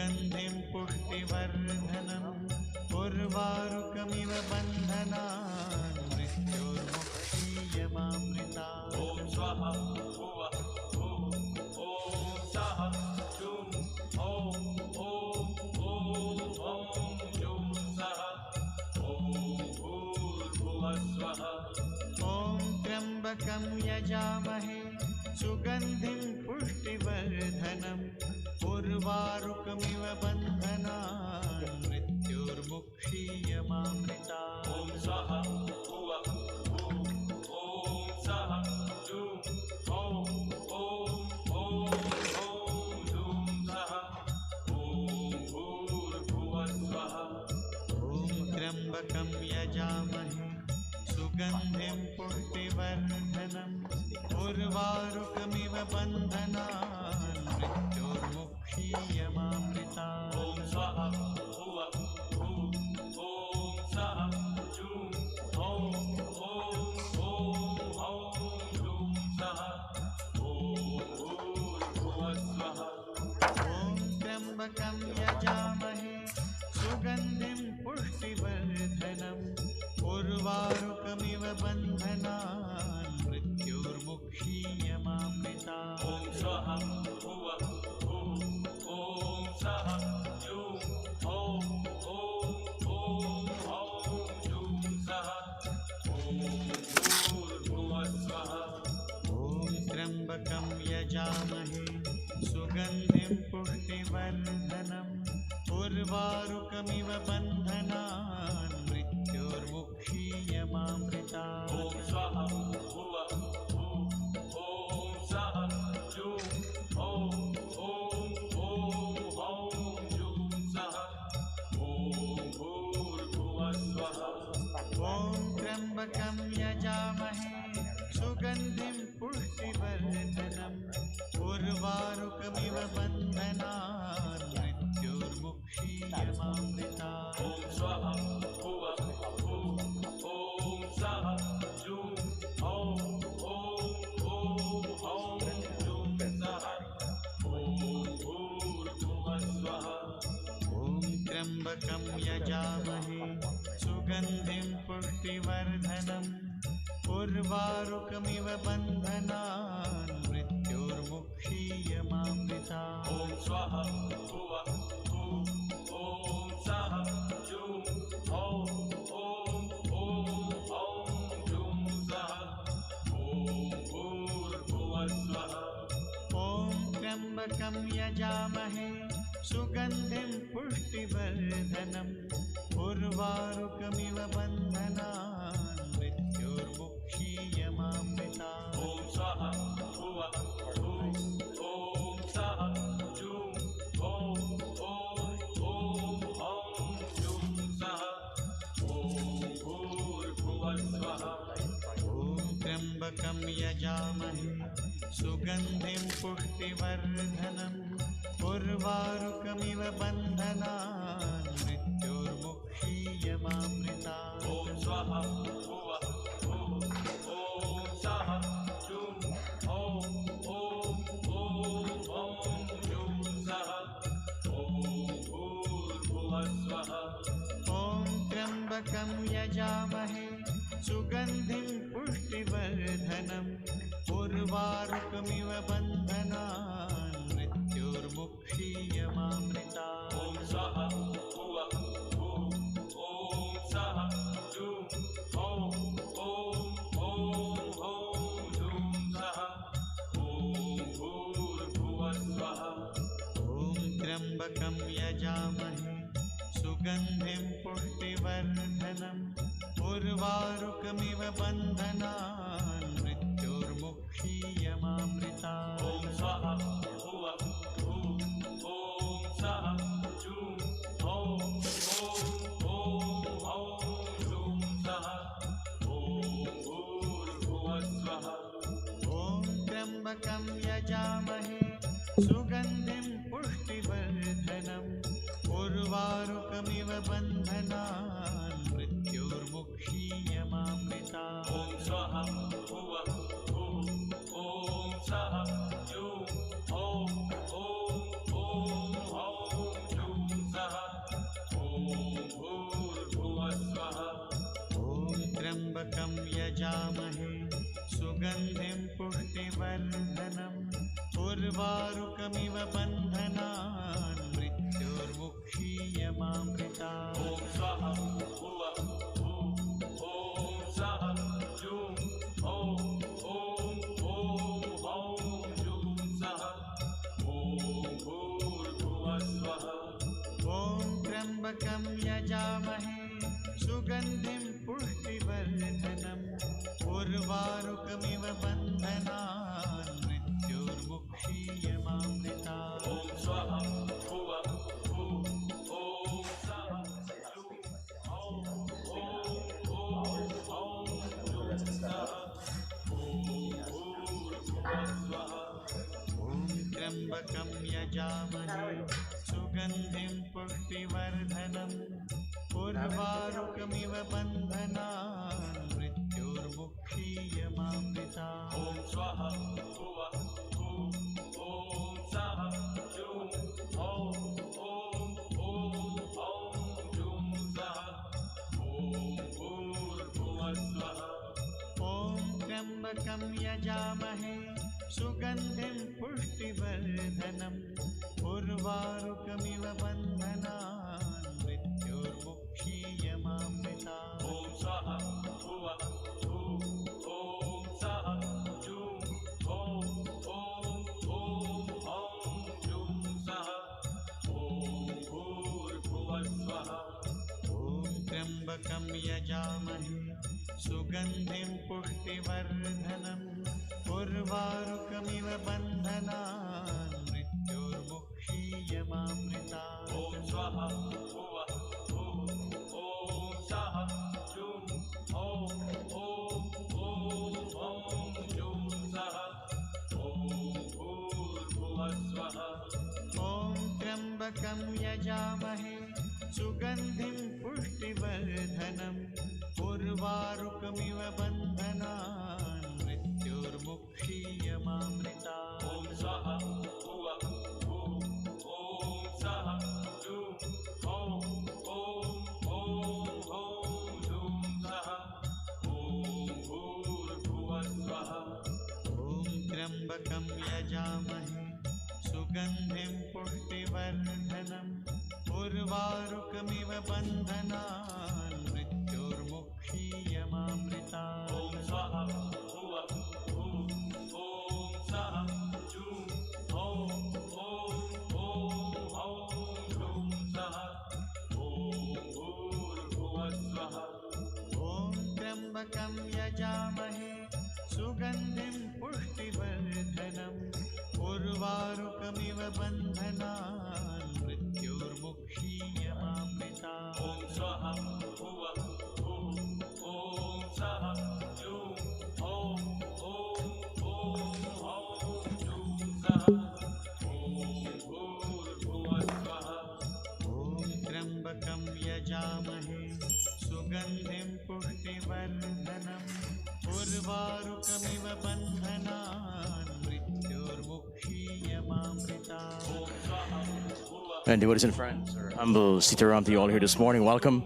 सुगन्धिं पुष्टिवर्धनम् उर्वारुकमिव बन्धनान् मृत्योर्मुक्षीयमामृतात्। ॐ स्वाहा भुवः भुः ॐ सः जुं ॐ जुं सः ॐ भूर्भुवः स्वः। ॐ त्र्यम्बकं यजामहे सुगन्धिं पुष्टिवर्धनम् उर्वारुकमिव बन्धनान् मृत्योर्मुक्षीयमामृतात्। ॐ स्वाहा भुवः भुः ॐ सः जुं जुं सः ॐ भूर्भुवः स्वः। ॐ त्र्यम्बकं यजामहे सुगन्धिं पुष्टिवर्धनम् उर्वारुकमिव बन्धनान् मृत्योर्मुक्षीयमामृतात्। ॐ स्वाहा भुवः भुः ॐ सः जुं जुं सः ॐ भूर्भुवः स्वः। ॐ त्र्यम्बकं यजामहे सुगन्धिं पुष्टिवर्धनम् उर्वारुकमिव बन्धनान् मृत्योर्मुक्षीयमामृतात्। ॐ स्वाहा भुवः भुः ॐ सः जुं जुं सः ॐ भूर्भुवः स्वः। ॐ त्र्यम्बकं यजामहे सुगन्धिं पुष्टिवर्धनम् उर्वारुकमिव बन्धनान् मृत्योर्मुक्षीयमामृतात्। ॐ स्वाहा भुवः भुः ॐ सः जुं जुं सः ॐ भूर्भुवः स्वः। ॐ त्र्यम्बकं यजामहे सुगन्धिं पुष्टिवर्धनम् उर्वारुकमिव बन्धनान् मृत्योर्मुक्षीयमामृतात्। ॐ स्वाहा भुवः भुः ॐ सः जुं जुं सः ॐ भूर्भुवः स्वः। ॐ त्र्यम्बकं यजामहे सुगन्धिं पुष्टिवर्धनम् उर्वारुकमिव बन्धनान् मृत्योर्मुक्षीयमामृतात्। ॐ स्वाहा भुवः भुः ॐ सः जुं जुं सः ॐ भूर्भुवः स्वः। ॐ त्र्यम्बकं यजामहे सुगन्धिं पुष्टिवर्धनम् उर्वारुकमिव बन्धनान् मृत्योर्मुक्षीयमामृतात्। ॐ स्वाहा भुवः भुः ॐ सः जुं जुं सः ॐ भूर्भुवः स्वः। ॐ त्र्यम्बकं यजामहे सुगन्धिं पुष्टिवर्धनम् उर्वारुकमिव बन्धनान् मृत्योर्मुक्षीयमामृतात्। ॐ स्वाहा भुवः भुः ॐ सः जुं जुं सः ॐ भूर्भुवः स्वः। ॐ त्र्यम्बकं यजामहे सुगन्धिं पुष्टिवर्धनम् उर्वारुकमिव बन्धनान् मृत्योर्मुक्षीयमामृतात्। ॐ स्वाहा भुवः भुः ॐ सः जुं जुं सः ॐ भूर्भुवः स्वः। ॐ त्र्यम्बकं यजामहे सुगन्धिं पुष्टिवर्धनम् उर्वारुकमिव बन्धनान् मृत्योर्मुक्षीयमामृतात्। ॐ स्वाहा भुवः भुः ॐ सः जुं जुं सः ॐ भूर्भुवः स्वः। ॐ त्र्यम्बकं यजामहे सुगन्धिं पुष्टिवर्धनम् उर्वारुकमिव बन्धनान् मृत्योर्मुक्षीयमामृतात्। ॐ स्वाहा भुवः भुः ॐ सः जुं पुष्टिवर्धनम् उर्वारुकमिव बन्धनान् मृत्योर्मुक्षीयमामृतात्। ॐ स्वाहा भुवः ॐ सः जुं ॐ जुं सः ॐ भूर्भुवः स्वः। ॐ त्र्यम्बकं यजामहे सुगन्धिं पुष्टिवर्धनम् उर्वारुकमिव बन्धनान् मृत्योर्मुक्षीयमामृतात्। ॐ स्वाहा भुवः ॐ सः जुं जुं सः ॐ भूर्भुवः स्वः। ॐ त्र्यम्बकं यजामहे सुगन्धिं पुष्टिवर्धनम् उर्वारुकमिव बन्धनान् मृत्योर्मुक्षीयमामृतात्। ॐ स्वाहा भुवः ॐ सः जुं जुं सः ॐ भूर्भुवः स्वः। ॐ त्र्यम्बकं यजामहे सुगन्धिं पुष्टिवर्धनम् उर्वारुकमिव बन्धनान् मृत्योर्मुक्षीयमामृतात्। ॐ स्वाहा भुवः ॐ सः जुं जुं सः ॐ भूर्भुवः स्वः। ॐ त्र्यम्बकं यजामहे सुगन्धिं पुष्टिवर्धनम् उर्वारुकमिव बन्धनान् मृत्योर्मुक्षीयमामृतात्। ॐ स्वाहा भुवः ॐ सः जुं जुं सः ॐ भूर्भुवः स्वः। ॐ त्र्यम्बकं यजामहे सुगन्धिं पुष्टिवर्धनम् उर्वारुकमिव बन्धनान् मृत्योर्मुक्षीयमामृतात्। ॐ स्वाहा भुवः ॐ सः जुं जुं सः ॐ भूर्भुवः स्वः। ॐ त्र्यम्बकं यजामहे सुगन्धिं पुष्टिवर्धनम् उर्वारुकमिव बन्धनान् मृत्योर्मुक्षीयमामृतात्। ॐ स्वाहा भुवः ॐ सः जुं जुं सः ॐ भूर्भुवः स्वः। ॐ त्र्यम्बकं यजामहे सुगन्धिं पुष्टिवर्धनम् उर्वारुकमिव बन्धनान् मृत्योर्मुक्षीयमामृतात्। ॐ स्वाहा भुवः ॐ सः जुं जुं सः ॐ भूर्भुवः स्वः। ॐ त्र्यम्बकं यजामहे सुगन्धिं पुष्टिवर्धनम् उर्वारुकमिव बन्धनान् मृत्योर्मुक्षीयमामृतात्। ॐ स्वाहा भुवः। And devotees and friends, our humble Sitaram to you all here this morning. Welcome.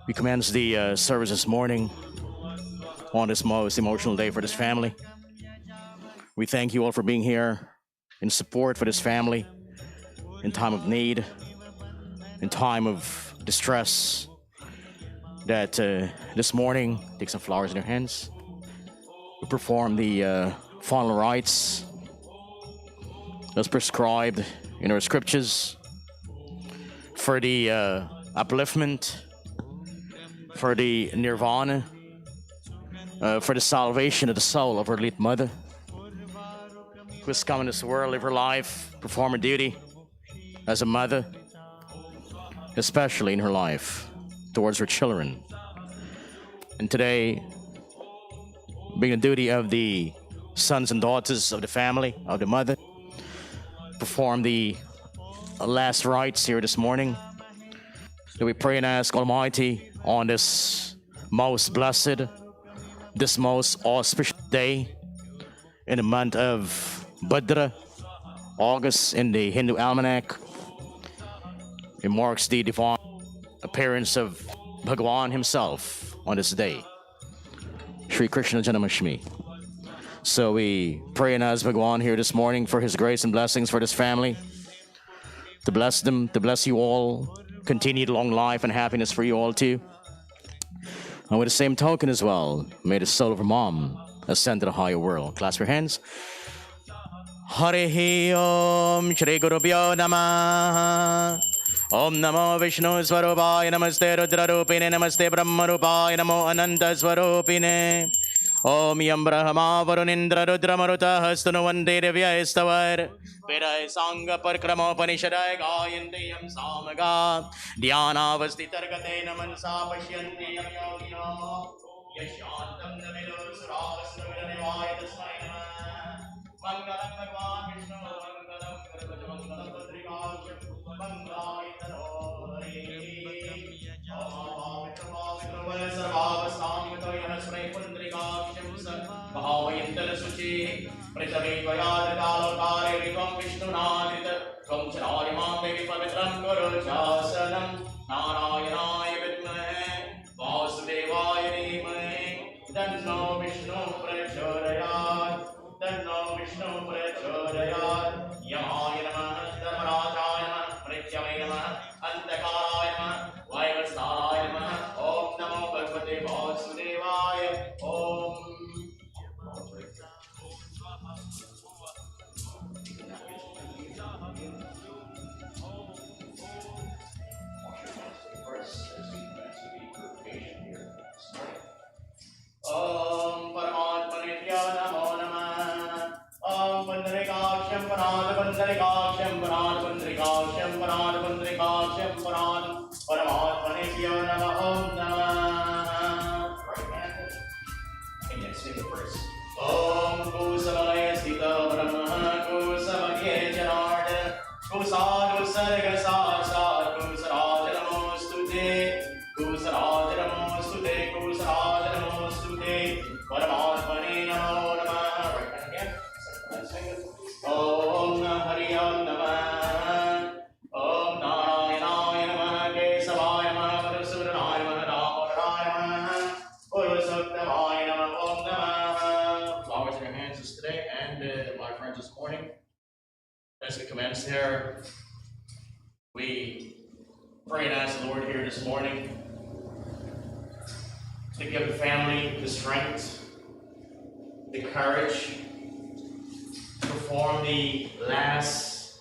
We commence the service this morning on this most emotional day for this family. We thank you all for being here in support for this family in time of need, in time of distress. That this morning, take some flowers in your hands. We perform the final rites as prescribed in our scriptures for the upliftment, for the nirvana, for the salvation of the soul of our late mother, who has come in this world, live her life, perform her duty as a mother, especially in her life towards her children. And today, being the duty of the sons and daughters of the family, of the mother, perform the last rites here this morning. So we pray and ask Almighty on this most blessed, this most auspicious day in the month of Bhadra, August in the Hindu almanac. It marks the divine appearance of Bhagavan himself on this day. Shri Krishna Janamashmi. So we pray and ask Bhagwan here this morning for his grace and blessings for this family, to bless them, to bless you all, continued long life and happiness for you all too. And with the same token as well, may the soul of her mom ascend to the higher world. Clasp your hands. Hare Om Shri Guru Pyo Namah. Om Namo Vishnu Swarupaya Namaste Rudra Rupine Namaste Brahma Rupaya Namo Ananta Swarupine. Om Yam Brahma Varunindra Rudra Maruta Hastanu Vande Devya Istavar Vedai Sangha Parkramo Panishadai Gayanti Yam Samaga Dhyana Vastitargate Namansa Pashyanti Yam Yogino Yashantam Navido Suras Navidavaya Tasmai Namah Mangalam Bhagwan Vishnu Mangalam Garbhaja Mangalam Padrika Mangalai Tanori Mahavayantal Suchi, Prithavi Vayad Kalotare Vivam Vishnunadita, Kamcharayamam Devi Pavitram Guru Jasanam, Narayanaya Vidmahe, Vasudevaya Dhimahe, Tanno Vishnu Prachodayat, Tanno Vishnu Prachodayat, Yamaya Namah, Dharmarajaya Namah, Prityamaya Namah, Antakaraya Namah, Vaivastaraya Namah, Om Namo Bhagavate Vasudevaya, Om. Om Paramatmanitya Namo Namah. Om Pandrikaksham Parad Pandrikaksham Parad Pandrikaksham Parad Pandrikaksham Parad Paramatmanitya Namah. Om Namah. Right hand. Index finger first. Om Kusamalaya Sita Brahma Kusamalaya Janarda Kusadu Sarga Sasa Kusaraj Namostute Kusaraj Namostute Kusaraj Namostute Paramatmane Namo Namah. Right hand again. Second finger. Om Hari Om Namah. Om Narayanaya Namah Kesavaya Namah Madhusudanaya Namah Damodaraya Namah Purushottamaya Namah. Om Namah. Flowers in your hands this today and my friends this morning. As we commence here, we pray and ask the Lord here this morning to give the family the strength, the courage to perform the last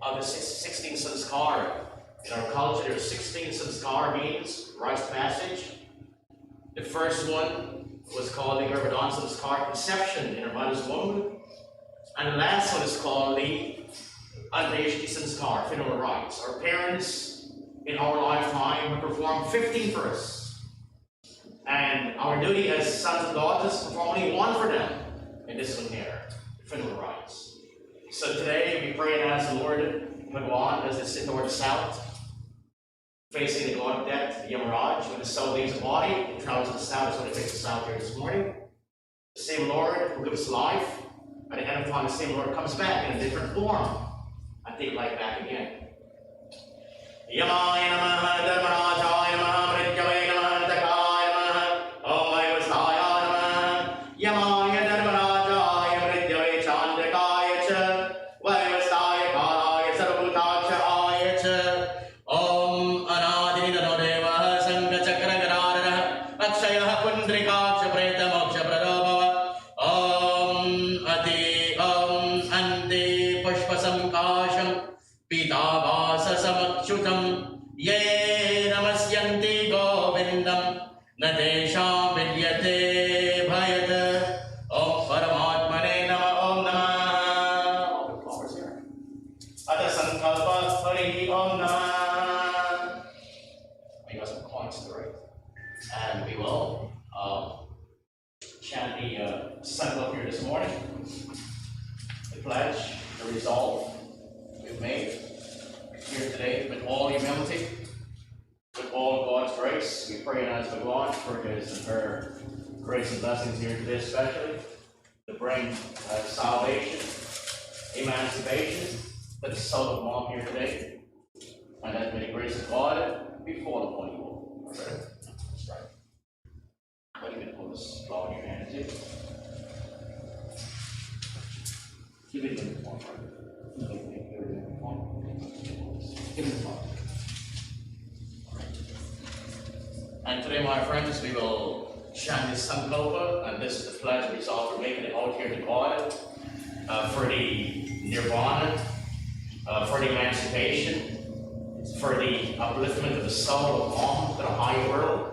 of the 16 sanskar. In our culture, there's 16 sanskar means rites of passage. The first one was called the Garbhadan sanskar, conception in our mother's womb. And the last one is called the Antyeshti sanskar, funeral rites. Our parents in our lifetime have performed 15 for us. And our duty as sons and daughters is to perform only one for them in this one here, the funeral rites. So today we pray and ask the Lord Bhagwan as they sit toward the south, facing the god of death, the Yamaraj. When the soul leaves the body, it travels to the south. That's what it takes us out here this morning. The same Lord who gives life, at the end of time, the same Lord comes back in a different form and take life back again. Yamaya Namaha, Dharmarajaya Namaha, Mrityavaya Namaha, Antakaya Namaha, Om Vaivasthaya Namaha, Yamaya Dharmarajaya, Mrityavaya Chandakaya Cha, Vaivasthaya Karaya Sarvabhutaksharaya Cha, Om Anadinidano Deva, Sangha Chakra Gadadhara, Akshaya Pundrikaksha Preta Moksha Pradabhava, Om Ati Om Ante Pushpasamkasham Pitavasa Samakchutam Ye Namasyanti Govindam Nadesham Vidyate Bhayata Om Paramatmane Nama Om Namah. All the flowers here. Ata Sankalpa Hari Om Namah. We got some coins to the right. And we will chant the Sankalpa here this morning. The pledge, the resolve we've made here today with all humility, with all God's grace. We pray and ask the Lord for his and her grace and blessings here today, especially to bring salvation, emancipation to the soul of mom here today, and that may the grace of God be full upon you all. Let's pray. What do you mean? Just blow in your hand too. Give it the phone. Give it the phone. And today, my friends, we will chant this Sankalpa, and this is the pledge we resolve for making it out here in the God, for the nirvana, for the emancipation, for the upliftment of the soul of Om to the higher world.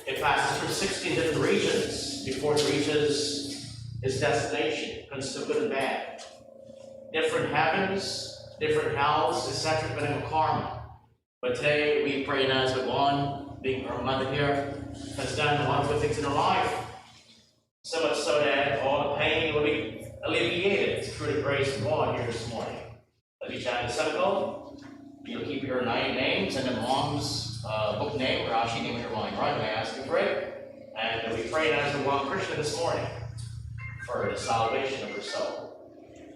It passes through 16 different regions before it reaches its destination, considered good and bad. Different heavens, different hells, etc., depending on karma. But today we pray as with one, being our mother here, has done wonderful things in her life. So much so that all the pain will be alleviated through the grace of God here this morning. Let me chant the circle. You'll keep your 9 names and then Mom's book name, Rashi name in your mind, right? And I ask you to pray. And we pray as the one Krishna this morning for the salvation of her soul.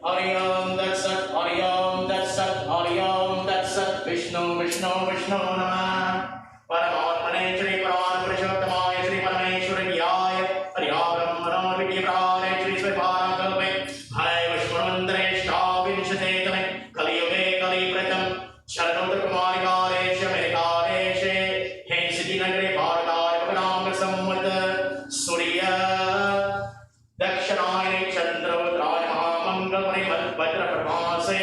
Hari Om Tat Sat, Hari Om Tat Sat, Hari Om Tat Sat, Vishnu Vishnu Vishnu Namah. Paramatmane Shri Paran Purushottamaya Shri Parameshwariyaya Hari Brahmano Vidya Prane Shri Swaparam Kalpe Bhai Vishwanandre Shtavinshate Tame Kali Yuge Kali Pratam Sharanodra Kumarikare Shamerikare Hen Siddhi Nagre Bharataya Pavanam Sammat Surya Dakshanayane Chandravadraya Mahamangal Bhadra Pramase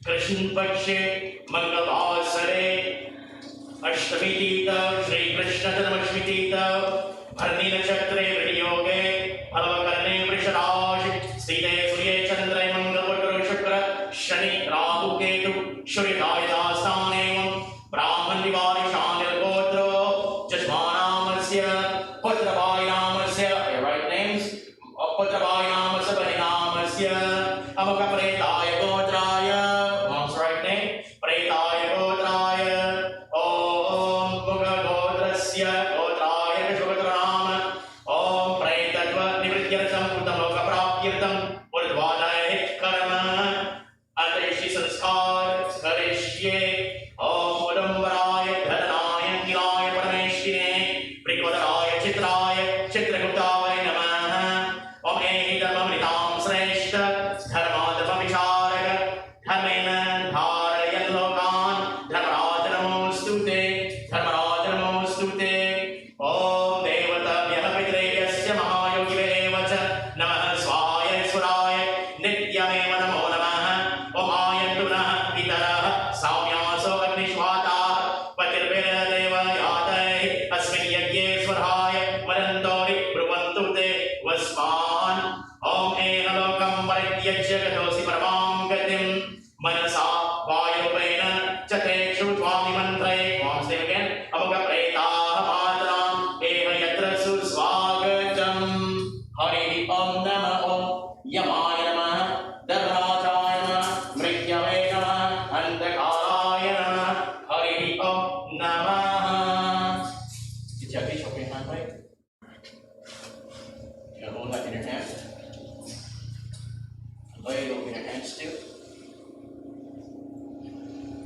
Krishna Pakshe Mangalasare Ashtamiti Shri Krishna Janamashmiti Bharani Nakshatre Vriyoge Halavakarne Vrisharaj Site Surya Chandra Mangal Shukra Shani Rahu Ketu Shuridaya Sane Brahman Vivari Shanil Gotro Jasmanamasya Putravainamasya, your right names, Putravainamasya Bharinamasya Amakapretaya Gotraya, mom's right name, Pretaya Gotraya.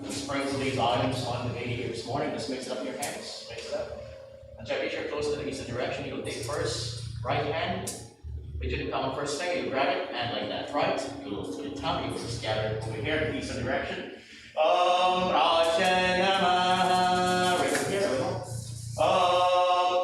Sprinkle these items on the lady here this morning. Just mix it up in your hands. Mix it up. And check if you're close to the eastern direction. You'll take first right hand. Between the common first finger, you grab it and like that, right? You'll to the tongue, you will just gather it over here in the eastern direction. Om Raja Namaha. Right over here, there we go.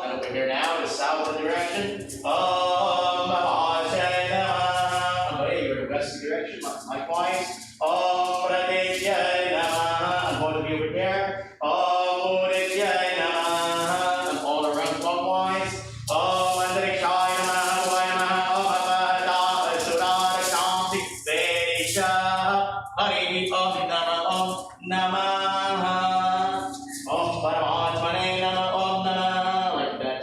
And over here now, the southern direction. Om Raja Namaha. And over here, the western direction, likewise. Om Radesya Namaha. And both of you over here. Om Radesya Namaha. And all around clockwise. Om Antarikshaya Namaha. Hari Om Namaha Om Paramatmane Nama Om Namaha, like that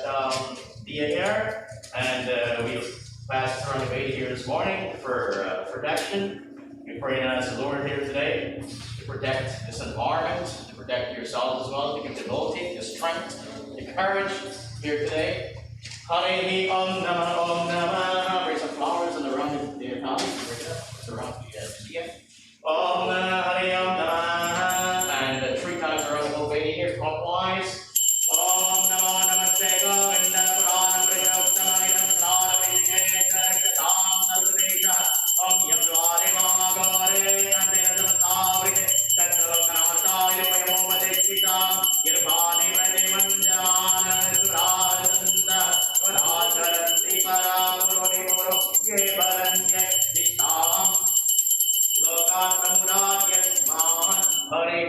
Diya here. And we passed around the Veda here this morning for protection. We pray to ask the Lord here today to protect this environment, to protect yourselves as well, to give the ability, the strength, the courage here today. Hari Om Namaha. Bring some flowers and around the house. Around the Diya. Om Hari Om Namaha. And 3 times around the whole Veda here, clockwise. Om Namo Namaste Govinda Purana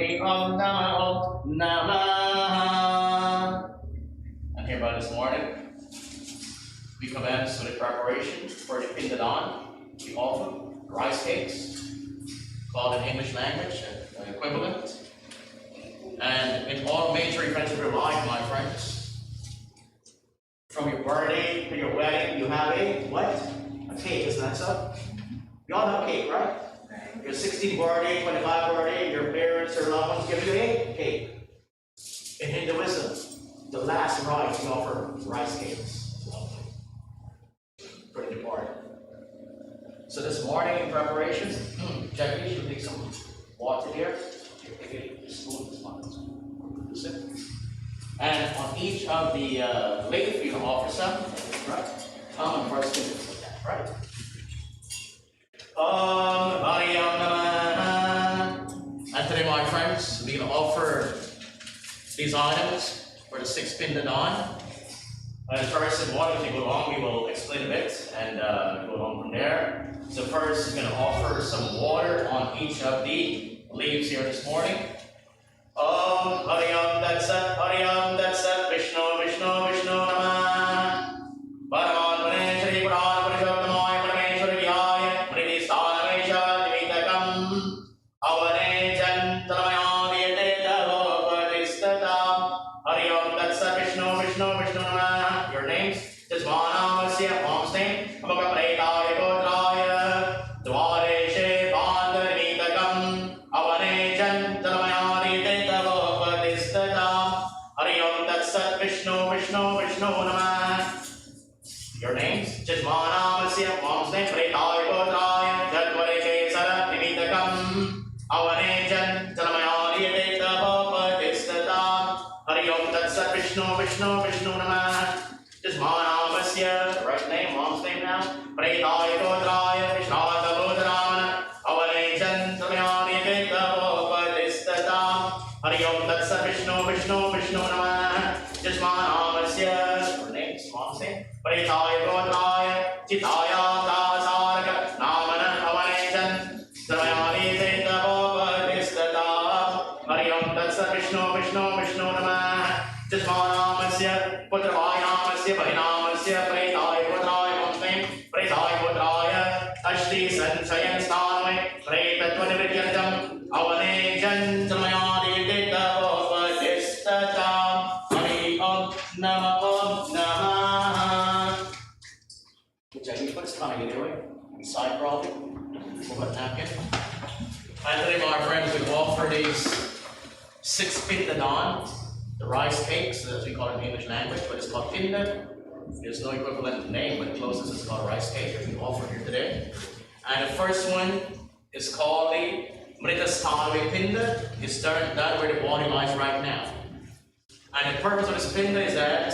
Hari Om Namaha. And hereby this morning, we commence with the preparation for the Pindadan. We offer rice cakes, called in English language, an equivalent. And in all major events of your life, my friends, from your birthday to your wedding, you have a what? A cake, isn't that so? You all have a cake, right? Your 16th birthday, 25th birthday, your parents or loved ones give you a cake. In Hinduism, the last rite we offer rice cakes for the departed. So this morning in preparations, Jackie, she'll take some water here. Take a spoon, and on each of the leaf, you can offer some, right? Common first things like that, right? Hari Om Namaha. And today, my friends, we can offer these items for the 6th Pindadan. First, in water, as we go along, we will explain a bit and go on from there. So first, we're going to offer some water on each of the leaves here this morning. Om Hari Om Tat Sat, Hari Om Tat Sat, Vishnu Vishnu Vishnu Namah. Paramat Pune Shri Puran Purushottamaya Parameshwari Vihaya Priti Sthanamesha Nimitakam Avane Jantalamaya Diyate Davo Patistatam. Hari Om Tat Sat, Vishnu Vishnu Vishnu Namah. Your names? Tismanamasya Mom's name. Amaka Pretaya Gotraya Dvareshe Bandha Nimitakam Avane Jantalamaya Diyate Davo Patistatam. Hari Om Tat Sat, Vishnu Vishnu Vishnu Namah. Your names? Jismanamasya Mom's name. Pretaya Gotraya Jadvareshe Sara Nimitakam Avane Jantalamaya Diyate Davo Patistatam. Hari Om Tat Sat, Vishnu Vishnu Vishnu Namah. Jismanamasya, right name, Mom's name now. Pretaya Gotraya Vishnata Bodharamana Avane Jantalamaya Diyate Davo Patistatam. Hari Om Tat Sat, Vishnu Vishnu Vishnu Namah. Jismanamasya, your names, Mom's name. Pretaya Gotraya Chitaya Dasaraka Namana Avane Jantalamaya Diyate Davo Patistatam. Hari Om Tat Sat, Vishnu Vishnu Vishnu Namah. Jismanamasya Putravayamasya Bhinamasya Pretaya Gotraya Mom's name. Pretaya Gotraya Ashti Sanchayan Sthaname Pretatvanivrityartam Avane Jantalamaya Diyate Davo Patistatam. Hari Om Namaha. Jackie, put a stomach in there, side probably. Move a napkin. And today, my friends, we offer these 6 Pindadan, the rice cakes, as we call it in English language, but it's called Pinda. There's no equivalent name, but the closest is called rice cake, which we offer here today. And the first one is called the Mritasthanavi Pinda. It's that where the body lies right now. And the purpose of this Pinda is that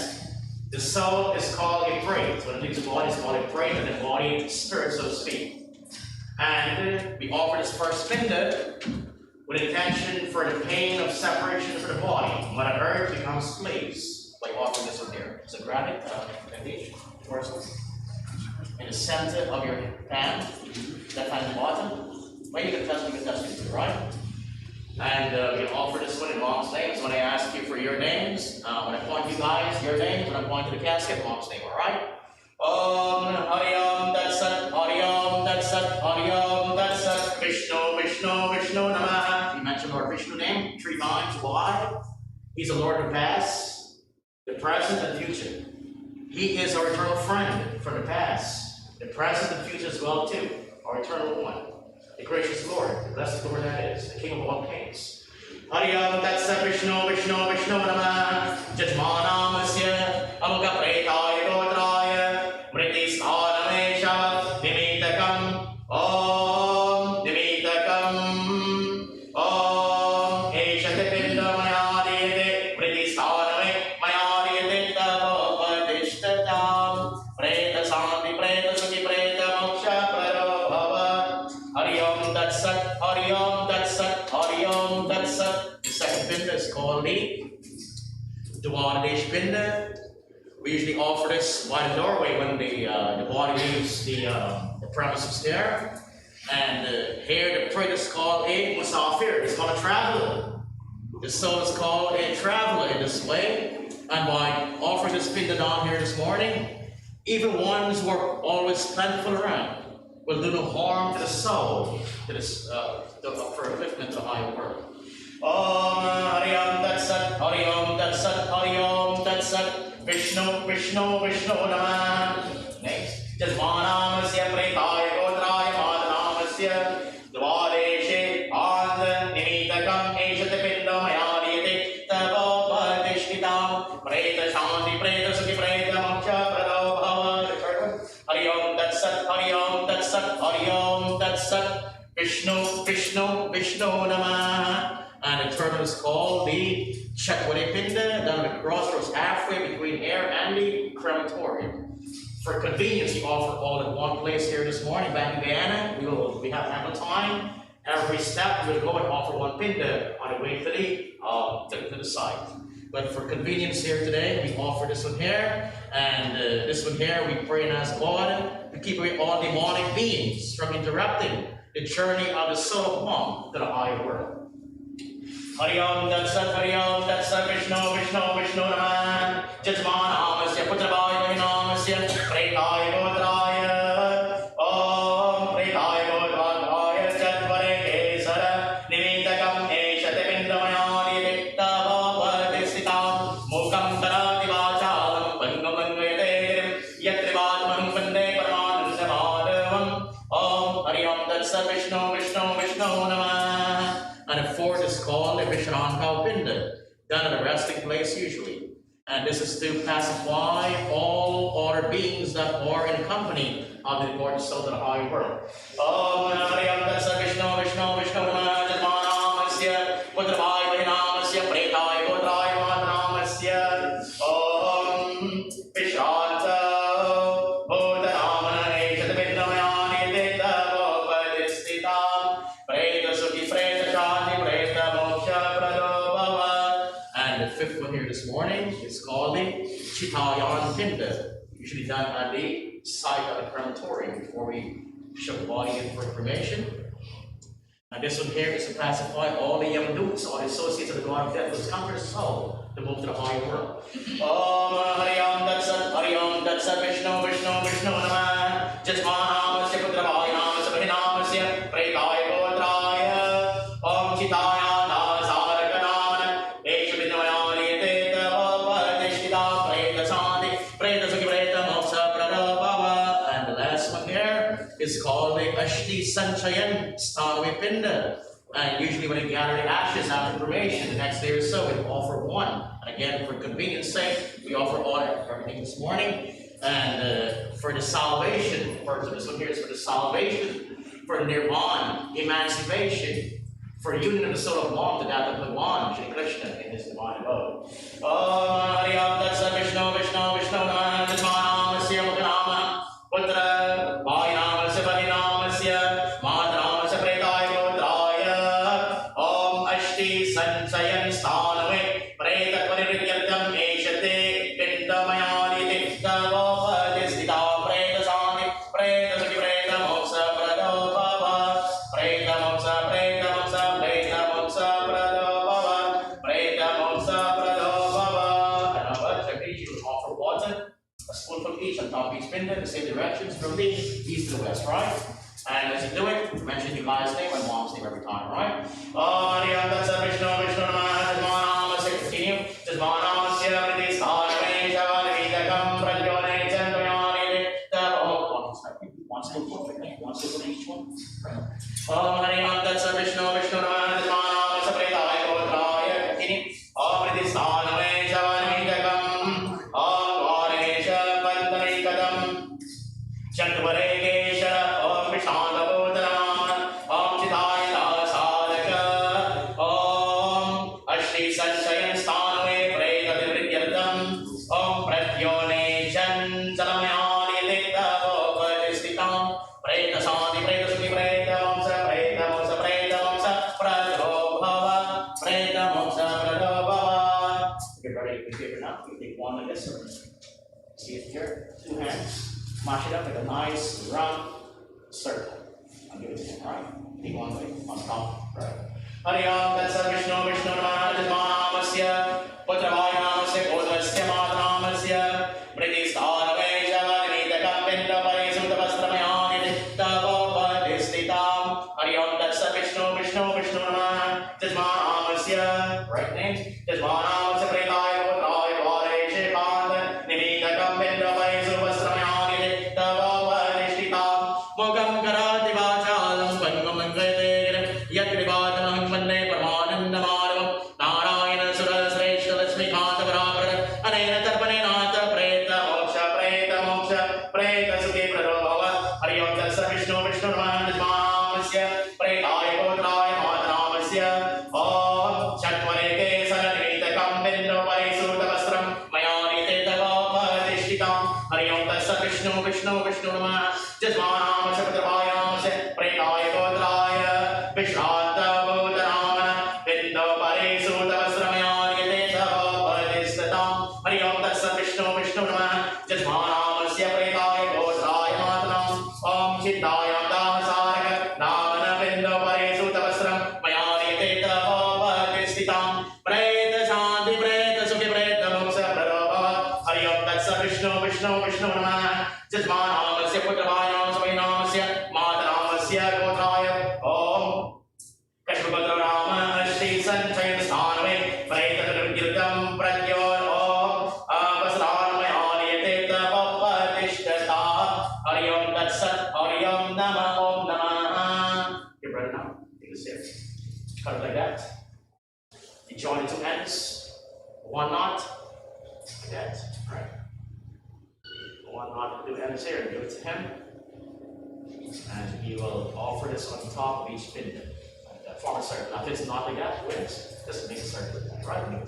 the soul is called a prey. So when it leaves the body, it's called a prey, and the body, spirit, so to speak. And we offer this first Pinda with intention for the pain of separation for the body. When on earth becomes slaves, like offering this one here. So grab it, first one. In the center of your hand, left hand and bottom. Well, you can touch it, right? And we offer this one in Mom's name. So when I ask you for your names, when I point you guys, your names, when I point to the casket, Mom's name, all right? Om Hari Om Tat Sat, Hari Om Tat Sat, Hari Om Tat Sat, Vishnu Vishnu Vishnu Namah. We mentioned Lord Vishnu name 3 times. Why? He's the Lord of the past, the present, and the future. He is our eternal friend from the past, the present, and the future as well too. Our eternal one, the gracious Lord, the blessed Lord that is, the King of all kings. Hari Om Tat Sat, Vishnu Vishnu Vishnu Namah. Jajmanamasya Amaka Pretaya Gotraya Mriti Sthanamesha Nimitakam. Om Nimitakam. Om Eshate Pinda Maya Diyate Mriti Sthaname Maya Diyate Davo Patistatam. Preta Santi Preta Sukhi Preta Moksha Praro Bhava. Hari Om Tat Sat, Hari Om Tat Sat, Hari Om Tat Sat. The second Pinda is called the Dwanadesh Pinda. We usually offer this by the doorway when the body leaves the premises there. And here the prayer is called a musafir. It's called a traveler. The soul is called a traveler in this way, and by offering this pinda down here this morning, even ones who are always plentiful around will do no harm to the soul, to this, for upliftment to the higher world. Om Hari Om Tat Sat, Hari Om Tat Sat, Hari Om Tat Sat, Vishnu, Vishnu, Vishnu Namah. Next, Jasmanamasya Pretaya Gotraya Madanamasya, Dvadeshe Andha Nimitakam Eshate Pindamayadiyate Tavo Padishkitam, Preta Shanti, Preta Sukhi, Preta Moksha, Prado Bhava. Hari Om Tat Sat, Hari Om Tat Sat, Hari Om Tat Sat, Vishnu, Vishnu, Vishnu Namah. And the terminal is called the Chakwade Pinda, down at the crossroads halfway between here and the crematorium. For convenience, we offer all in one place here this morning. Back in Guyana, we have ample time. Every step, we'll go and offer one pinda on the way to the site. But for convenience here today, we offer this one here, and this one here, we pray and ask God to keep away all demonic beings from interrupting the journey of the soul of one to the higher world. Hari Om Tat Sat, Hari Om Tat Sat, Vishnu, Vishnu, Vishnu Namah, Jasmanamasya Putrabhaya Namasya, Pretaya Gotraya, Om Pretaya Gotraya, Chatvare Kesara, Nimitakam Eshate Pindamayadiyate Tavo Padishkitam, Mukam Tarati Vachalam, Pangamangayate, Yatrivatmam Pande Paramanandamadavam, Om Hari Om Tat Sat, Vishnu, Vishnu, Vishnu Namah. And the fourth is called the Vishrankau Pinda, done at a resting place usually. And this is to pacify all other beings that are in company of the important soul of the higher world. Om Hari Om Tat Sat, Vishnu, Vishnu, Vishnu Namah, Jasmanamasya, Putrabhaya Namasya, Pretaya Gotraya Madanamasya, Om Vishranta, Bhutanamana, Eshate Pindamayadiyate Tavo Padishkitam, Preta Sukhi, Preta Shanti, Preta Moksha, Prado Bhava. And the fifth one here this morning is called the Chitayan Pinda, usually done at the site of the crematorium before we shove the body in for cremation. And this one here is to pacify all the Yamdoots, all the associates of the god of death who has come for his soul to move to the higher world. Om Hari Om Tat Sat, Hari Om Tat Sat, Vishnu, Vishnu, Vishnu Namah, Jasmanamasya Putrabhaya Namasya, Namasya, Pretaya Gotraya, Om Chitaya Nasaraka Namana, Esha Pindamayadiyate Tavo Padishkitam, Preta Shanti, Preta Sukhi, Preta Moksha, Prado Bhava. And the last one here is called the Ashti Sanchayan Stanave Pinda. And usually when they gather the ashes after cremation, the next day or so, we offer one. And again, for convenience sake, we offer all everything this morning. And for the salvation purpose, this one here is for the salvation, for the nirvana, emancipation, for union of the soul of one to that of Bhagwan, Shri Krishna, in his divine abode. Om Hari Om Tat Sat, Vishnu, Vishnu, Vishnu Namah, Jasmanamasya Mutanama, Putra Bhaya Namasya, Pati Namasya, Madanamasya, Pretaya Gotraya, Om Ashti Sanchayan Stanave, Preta Parividyartam Eshate Pindamayadiyate Tavo Padishkitam, Preta Shanti, Preta Sukhi, Preta Moksha, Prado Bhava, Preta Moksha, Preta Moksha, Preta Moksha, Prado Bhava, Preta Moksha, Prado Bhava. And our technique will offer water, a spoonful each on top of each pinda in the same directions from the east to the west, right? And as you do it, mention your guy's name and mom's name every time, right? Om Hari Om Tat Sat, Vishnu, Vishnu Namah, Jasmanamasya, continue. Jasmanamasya, Pradisthana, Shavanivitakam, Pradyone, Chandayane, Tavo. One spoonful, one spoonful each one. Om Hari Om Tat Sat, Vishnu, Vishnu Namah, Jasmanamasya, Pretaya Gotraya, continue. Om Pradisthana, Shavanivitakam, Om Ganesha, Pantamikadam, Chatvare Keshara, Om Vishana Bodhanam, Om Chitaya Sadaka, Om Ashti Sanchayan Stanave, Preta Vidyartam, Om Pratyone Chan Salamayadiyate Tavo Padishkitam, Preta Shanti, Preta Sukhi, Preta Moksha, Preta Moksha, Preta Moksha, Prado Bhava, Preta Moksha, Prado Bhava. Get ready to give it now. You take one like this. See it here, two hands. Smash it up like a nice round circle. I'll give it to you, alright? Take one way on top, right? Hari Om Tat Sat, Vishnu, Vishnu Namah, Jasmanamasya, right names, Jasmanamasya Pritaya Putraya Dvareshe Panda, Nimitakam Bindavai Subhasramayani Tavapadishtitam, Mukam Karati Vachalam Pangamangate, Yakrivadamam Mande Paramanandamaram, Narayana Surasreshta Lasmikanta Brahmana, Anena Tarpanenata Preta Moksha Preta Sukhi Prabhava, Hariyam Tatsa Vishnu Vishnu Namaha Jasmanamasya Pritaya Putraya Madanamasya, Om Chatvare Kesaranitakam Bindavai Sudavastram, Mayani Tedavapadishtitam, Hariyam Tatsa Vishnu Namaha Jasmanamasya Putraya Pritaya Putraya Vishrata Bhutanamana Bindavai Sudavastram, Mayani Tedavapadishtitam, Hariyam Tatsa Vishnu Namaha Jasmanamasya Pritaya Putraya Madanam, Om Chittaya Dasaraka Namana Bindavai Sudavastram, Mayani Tedavapadishtitam, Preta Shanti Preta Sukhi Preta Moksha Prabhava, Hariyam Tatsa Vishnu Namaha Jasmanamasya Putraya Namasya Madanamasya Gotraya, Om Kashmapatra Rama Ashti Sanchayan Sthanave, Preta Nirgirgam Pratyor, Om Avasranmayani Tedavapadishtata, Hariyam Tatsat, Hariyam Nama, Om Namah. Your brother now, take a sip. Cut it like that. You join the two ends, one knot, like that. Right. One knot, the two ends here, give it to him. And he will offer this on top of each pin. Like that. Form a circle. Now if it's not like that, wins. Just make a circle like that, right?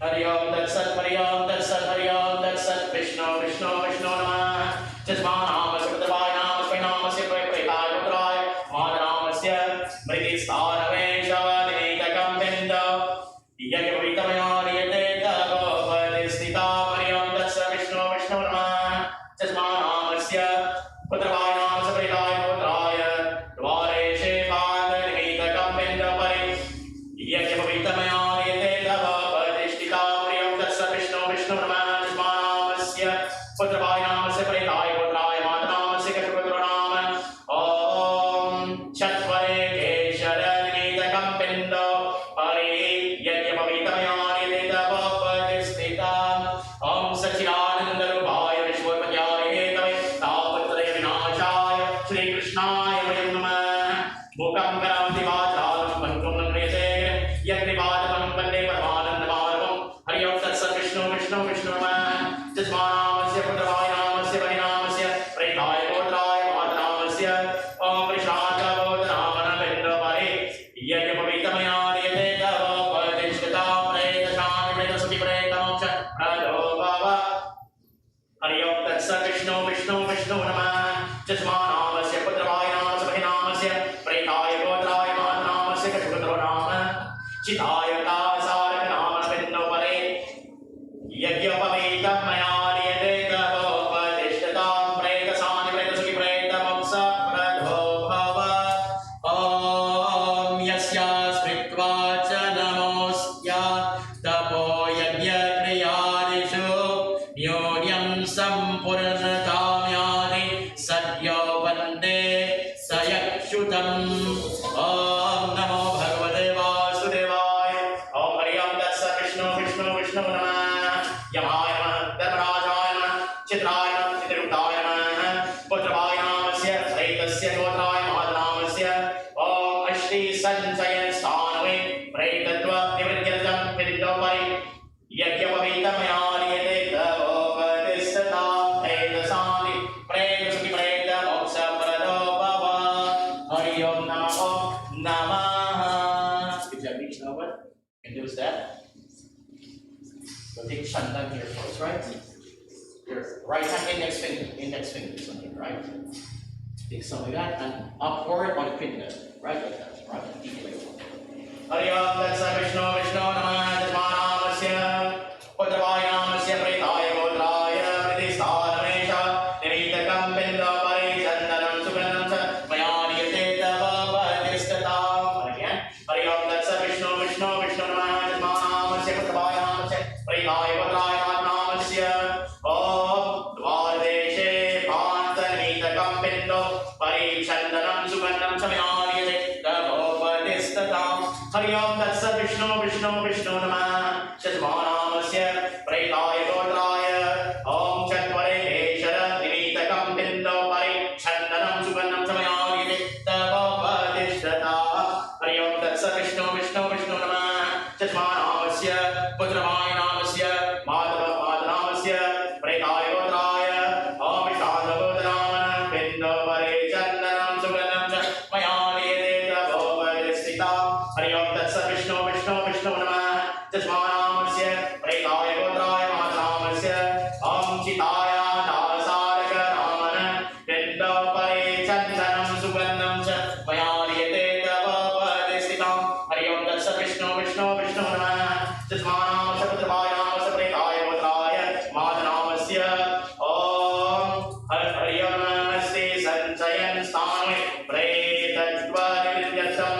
Hariyam Tatsat, Hariyam Tatsat, Hariyam Tatsat, Vishnu Namah, Jasmanamasya Putraya Namasya Pritaya Putraya Madanamasya, Mridisthanave Shavanitakam Binda, Yagyavitamaya Tedavapadishtitam, Hariyam Tatsat, Vishnu Namah, Jasmanamasya Putraya Namasya Pritaya Putraya Dvareshe Panda, Nimitakam Binda Pari, Yagyavitamaya Tedavapadishtitam, Hariyam Tatsat, Vishnu Namah, Jasmanamasya Putraya Namasya Pritaya Putraya Madanamasya Kashmapatra Om Chatvare Kesharaninitakam Pindo Pari Yagyavitamaya Tedavapadishtitam, Om Sachidananda Rupaya Vishwapanyaya Hetave Tapatraya Vinashaya Shri Krishnaya Vayam Namah, Mukam Karati Vachalam Pankum Namriyate, Yagnivadamam Vande Paramanandamaram, Hariyam Tatsat Vishnu Namah, Jasmanamasya Putraya Namasya Varinamasya Pritaya Putraya Madanamasya, Om Vrishanta Bhutanamana Bindavai Yagyavitamaya Tedavapadishtitam, Preta Shanti Preta Sukhi Preta Moksha Prabhava, Hariyam Tatsat Vishnu Namah, Jasmanamasya Putraya Namasya Varinamasya Pritaya Putraya Madanamasya Kashmapatra Chittaya Dasaraka Namana Bindavai Yagyapavitam Mayani Tedavapadishtatam, Preta Shanti Preta Sukhi Preta Moksha Prabhava, Om Yasya Smritva Cha Namosya Tapo Yagya Kriyadishu Nyonyam Sampurnatamyani Satyo Vande Sayakshutam, Om Namo Bhagavate Vasudevaya, Om Hariyam Tatsat Vishnu Namah, Yamaya Namah, Dharmarajaya Namah, Chitraya Namah, Chitrutaya Namah, Putraya Namasya, Pretasya Gotraya Madanamasya, Om Ashti Sanchayan Sthanave, Pretatva Nivrityam Pindopari, Yagyapavitamaya Tedavapadishtatam, Preta Shanti Preta Sukhi Preta Moksha Prabhava, Hariyam Namah. If you have reached over, you can do is that. So take Shantan here first, right? Your right hand index finger, something, right? Take something like that and upward on the finger, right? Like that, right? Hariyam Tatsat Vishnu Namah, Jasmanamasya Putraya Namasya Pritaya Putraya Mridisthanave Nimitakam Binda Pari Chandanam Sukhanam Cha Mayani Tedavapadishtatam. Again, Hariyam Tatsat Vishnu Namah, Jasmanamasya Putraya Namasya Pritaya Putraya Madanamasya, Om Dvareshe Panta Nimitakam Bindo Pari Chandanam Sukhanam Cha Mayani Tedavapadishtatam, Hariyam तत्सत् विष्णु विष्णु विष्णु नमः शतमानामस्य प्रेताय गोत्राय ॐ चत्वरे केशर निमितकं बिन्दो परिच्छन्दनं सुगन्धं समयामि तवोपतिष्ठता हरि ओं तत्सत् विष्णु विष्णु विष्णु नमः शतमानामस्य पुत्रमाय नामस्य मातरनामस्य प्रेताय गोत्राय ॐ विष्णागोत्रनामनं बिन्दो परिच्छन्दनं सुगन्धं च मया हरि ओं तत्सत् विष्णु विष्णु विष्णु नमः चष्मानामस्य प्रेताय गोत्राय मातनामस्य ॐ चिताय दासारक नामन बिन्दो परिच्छन्दनं सुगन्धं च मया लीयते तव पदस्थितं हरि ओं तत्सत् विष्णु विष्णु विष्णु नमः चष्मानामस्य पुत्रमाय नामस्य प्रेताय गोत्राय मातनामस्य ॐ हरि ओं नमस्ते सञ्चयन् स्थाने प्रेतत्वनित्यर्थं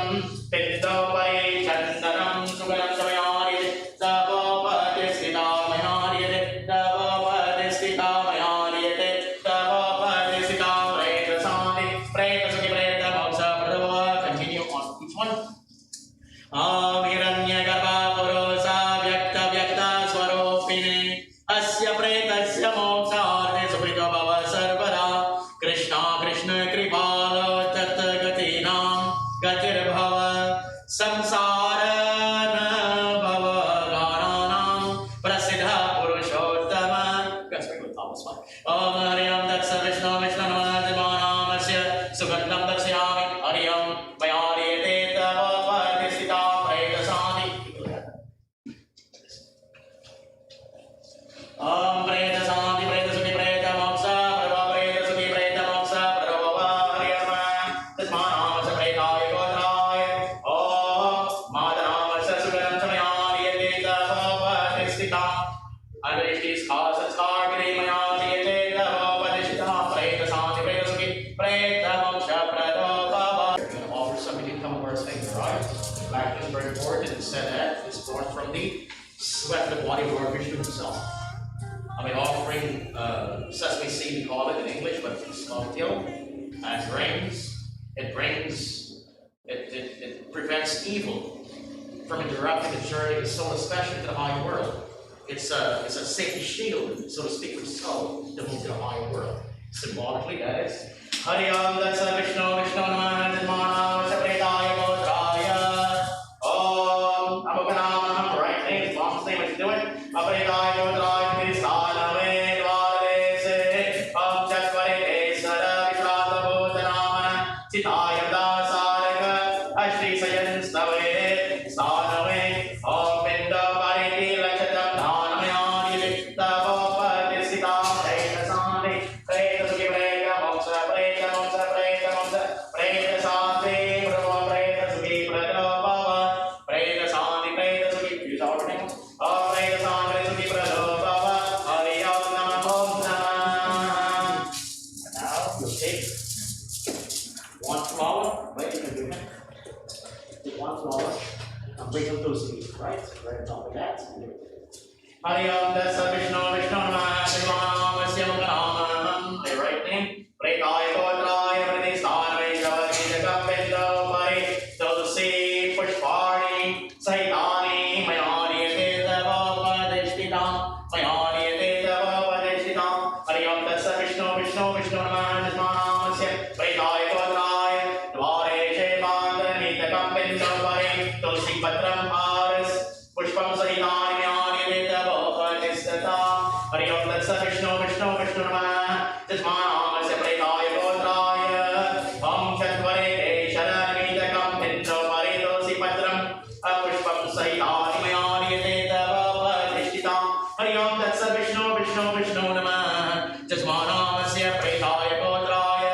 पित्तो परिच्छन्दनं सुगन्धं समयानि तवोपतिष्ठिता मया लीयते तवोपतिष्ठिता मया लीयते तवोपतिष्ठिता प्रेतशान्ति प्रेतसुखि प्रेतमोक्ष प्रभव. Continue on each one. हिरण्यगर्भा पुरुषा व्यक्तस्वरूपिणे अस्य प्रेतस्य मोक्षार्थे सुखितो भव सर्वदा कृष्ण कृष्ण कृपालो तत्गतीनां गतिर्भव संसार न भव गानानां प्रसिद्ध पुरुषोत्तम. ॐ हरि ओं तत्सत् विष्णु विष्णु नमः जन्मानामस्य सुगन्धं दर्शयामि हरि ओं मया लीयते तव पदस्थिता प्रेतशान्ति. ॐ प्रेतशान्ति प्रेतसुखि प्रेतमोक्ष प्रभव प्रेतसुखि प्रेतमोक्ष प्रभव हरि ओं तस्मानामस्य प्रेताय गोत्राय ॐ मातनामस्य सुगन्धं समया लीयते तव पदस्थिता संस्कार मया लीयते तव पदस्थिता प्रेतशान्ति प्रेतसुखि प्रेतमोक्ष प्रभव. Offer somebody to come over his finger, right? Back is very important. It said that it's born from the sweat of the body of Lord Vishnu himself. I mean, offering sesame seed, we call it in English, but it's called till, and it prevents evil from interrupting the journey of the soul, especially to the higher world. It's a safety shield, so to speak, for the soul to move to the higher world. Symbolically, that is. Hari Om Tatsat Vishnu Vishnu Namah Jatmanamassa Pretaya Gotraya Om Amukanam. Right name, as long as they must do it. Apretaya Gotraya Kristanave Dvaradese Om Chatvare Kesara Vishrata Bhutanamana Chitaya Dasaraka Ashri Sayan Stave Stanave Om Binda Pariti Lachatam Dhanamaya Tavo Padisita Pretasandi Pretasuki Pretamoksa Pretamoksa Pretamoksa Pretasandi Prabhu Pretasuki Pradabhava Pretasandi Pretasuki. Use our name. Pretasandi Pretasuki Pradabhava Hari Om Namah Om Namah. And now you take one flower. Wait, you can do it. Take one flower and bring them to seeds, right? Right on top of that. Hari Om Tatsat Vishnu Vishnu Namah Jatmanamassa Mukanam. The right name. Pretaya Gotraya Pratisthanave Shavakijagam Bindo Pari Tulsi Pushpani Sahitani Maya लीयते तव पदस्थितां मया लीयते तव पदस्थितां. हरि ओं तत्सत् विष्णु विष्णु विष्णु नमः जन्मानामस्य प्रेताय गोत्राय द्वारे शेवान्तर्निहितकं बिन्दो परि तुलसी पत्रं हारस् पुष्पं सहितानि मया लीयते तव पदस्थितां. हरि ओं तत्सत् विष्णु विष्णु विष्णु नमः जन्मानामस्य प्रेताय गोत्राय ॐ चत्वरे केशर निमितकं बिन्दो परि तुलसी पत्रं पुष्पं सहितानि मया लीयते तव पदस्थितां. हरि ओं तत्सत् विष्णु विष्णु विष्णु नमः जन्मानामस्य प्रेताय गोत्राय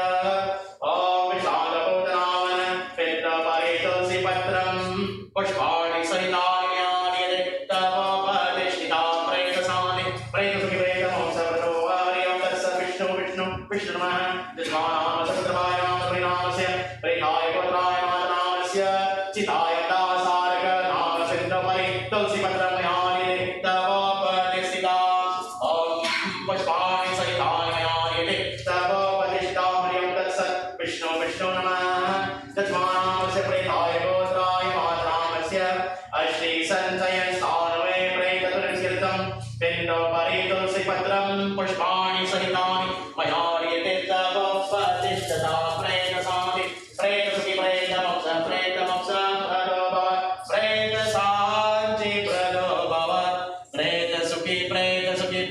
ॐ विष्णागोत्रनामन बिन्दो परि तुलसी पत्रं पुष्पाणि सहितानि मया लीयते तव पदस्थितां. प्रेतशान्ति प्रेतसुखि प्रेतमोक्ष प्रभव. हरि ओं तत्सत् विष्णु विष्णु विष्णु नमः जन्मानामस्य पुत्रमाय नामस्य प्रेताय गोत्राय मातनामस्य चिताय दासारक नाम बिन्दो परि तुलसी पत्रं मया लीयते तव पदस्थितां. ॐ पुष्पाणि सहितानि मया लीयते तव पदस्थितां. हरि ओं तत्सत् विष्णु विष्णु नमः जन्मानामस्य प्रेताय गोत्राय मातनामस्य अष्टि संचयन स्थानवे प्रेततुलसीर्तं पिण्डो परितुलसीपत्रं पुष्पाणि सहितानि मयार्यते तव प्रतिष्ठता प्रेतसानि प्रेतसुखि प्रेतमोक्ष प्रेतमोक्ष प्रदो भव प्रेतशान्ति प्रदो भव प्रेतसुखि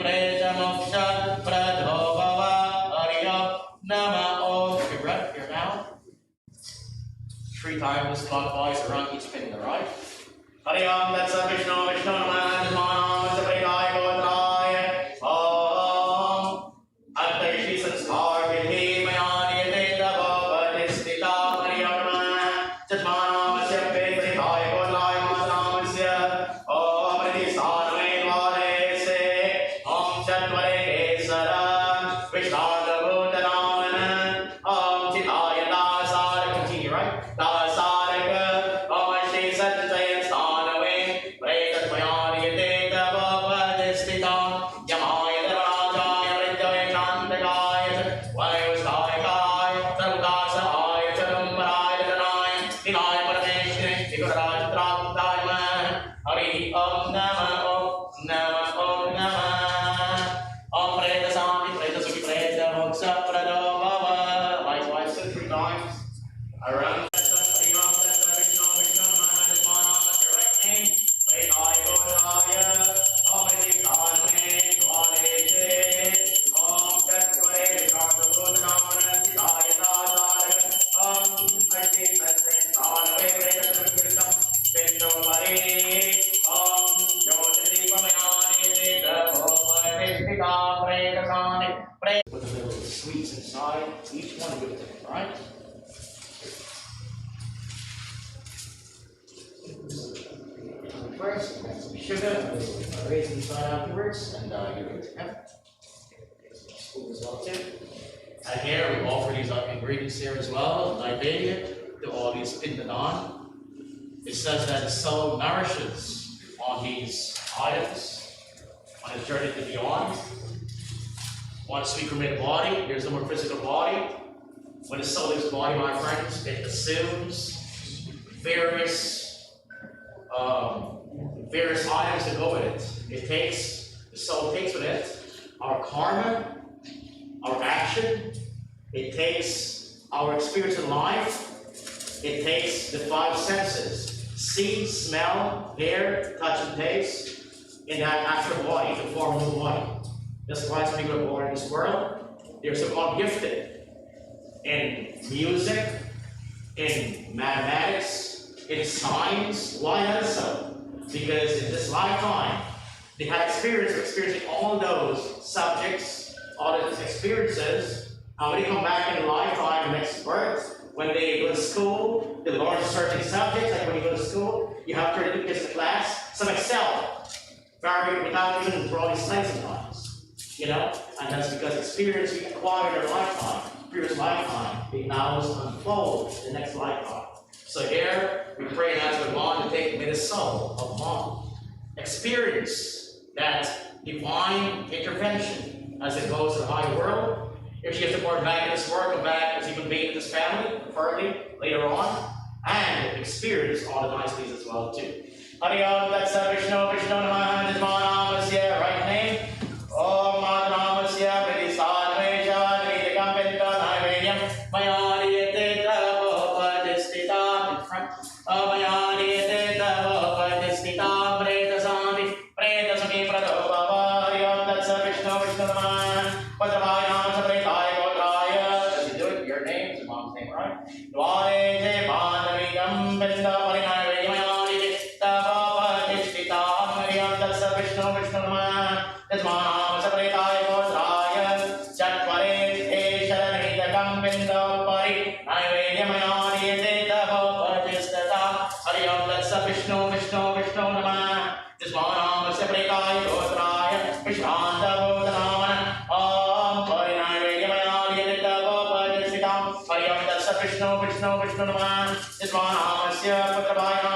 प्रेतमोक्ष प्रदो भव हरि ओम नमः ओम. Your breath, your mouth. 3 times clockwise around each finger, right? Hari Om Tat Sat Vishnu Vishnu Namah Namo Sapradaya Gotraya Om Antarshi Sanskar Vidhi Mayani Tavo Padistita Hari Om Namah Jatmanamasya Vedritaya Gotraya Matanamasya Om Pradisthana Vedvadese Om Chatvare Kesara Vishnada Bhutanamana Om Chitaya Dasara. Continue, right? Dasaraka Om Ashti Satchaya Sthanave Pretatmayariyate Tava Padistita Yamaya Dharajaya Vridyave Chantakaya Vayusthayakaya Sarvdasahaya Charambaraya Dhanaya Vinaya Parameshwari Vikarajatrakutaya Hari Om Namah Om Namah Om Namah Om Pretasami Pretasukhi Pretamoksha Prado Bhava. Likewise 3 times around. Hari Om Tat Sat Vishnu Vishnu Namah Namo your right name. Predaya Gotraya Om Adityanme Dvalete Om Chatvare Vishnada Bhutanamana Sitaya Dasara Om Ashti Satchaya Sthanave Pretatulakirtam Pindu Pari Om Jyotirpamayani Tavo Padistita Pretasani with a little sweets inside, each one with it, right? First, add some sugar, raisin inside afterwards, and you're good to have. Spoon as well too. And here we offer these ingredients here as well, Nigeria, to all these pindadan. It says that the soul nourishes on these items on its journey to beyond. Once we commit body, here's the more physical body. When the soul leaves body, my friends, it assumes various items to go with it. The soul takes with it our karma, our action, it takes our experience in life, it takes the 5 senses, see, smell, hear, touch, and taste, in that actual body, the form of the body. That's why some people are born in this world. They're so-called gifted in music, in mathematics, in science. Why is that so? Because in this lifetime, they had experiencing all those subjects, all those experiences, and when they come back in lifetime, next birth, when they go to school, they learn certain subjects, like when you go to school, you have 32 kids in the class, some excel, very without even drawing study sometimes, you know? And that's because experience we acquire in our lifetime, previous lifetime, it now unfolds in the next lifetime. So here, we pray and ask God to take me the soul of mom. Experience that divine intervention as it goes to the higher world. If she gets to born back in this world, come back as human being in this family, preferably later on, and experience all the nice things as well too. Hari Om Tat Sat Vishnu Vishnu Namah Jismanamasya, right name. Om Madanamasya Pradisthanameja Nidikam Pindanaivedyam Mayariyate Tavo Padistita in front. Mayariyate Tavo Padistita Pretasami Pretasami Prado Bhava. Hari Om Tat Sat Vishnu Vishnu Namah Padravayam Sapradaya Gotraya. As you do it, your name, it's your mom's name, right? Dvare Bandavigam Pinda Parinaivedyam Mayariyate Tavo Padistita. Hari Om Tat Sat Vishnu Vishnu Namah Yasmanam Sapradaya Gotraya Chatvare Esharanidakam Pinda Pari Naivedyam Mayariyate Tavo Padistita. Hari Om Tat Sat Vishnu Vishnu Vishnu Namah Yasmanam Sapradaya Gotraya Vishnanda Bhutanamana Om Pari Naivedyam Mayariyate Tavo Padistita. Hari Om Tat Sat Vishnu Vishnu Vishnu Namah Yasmanam Sapradaya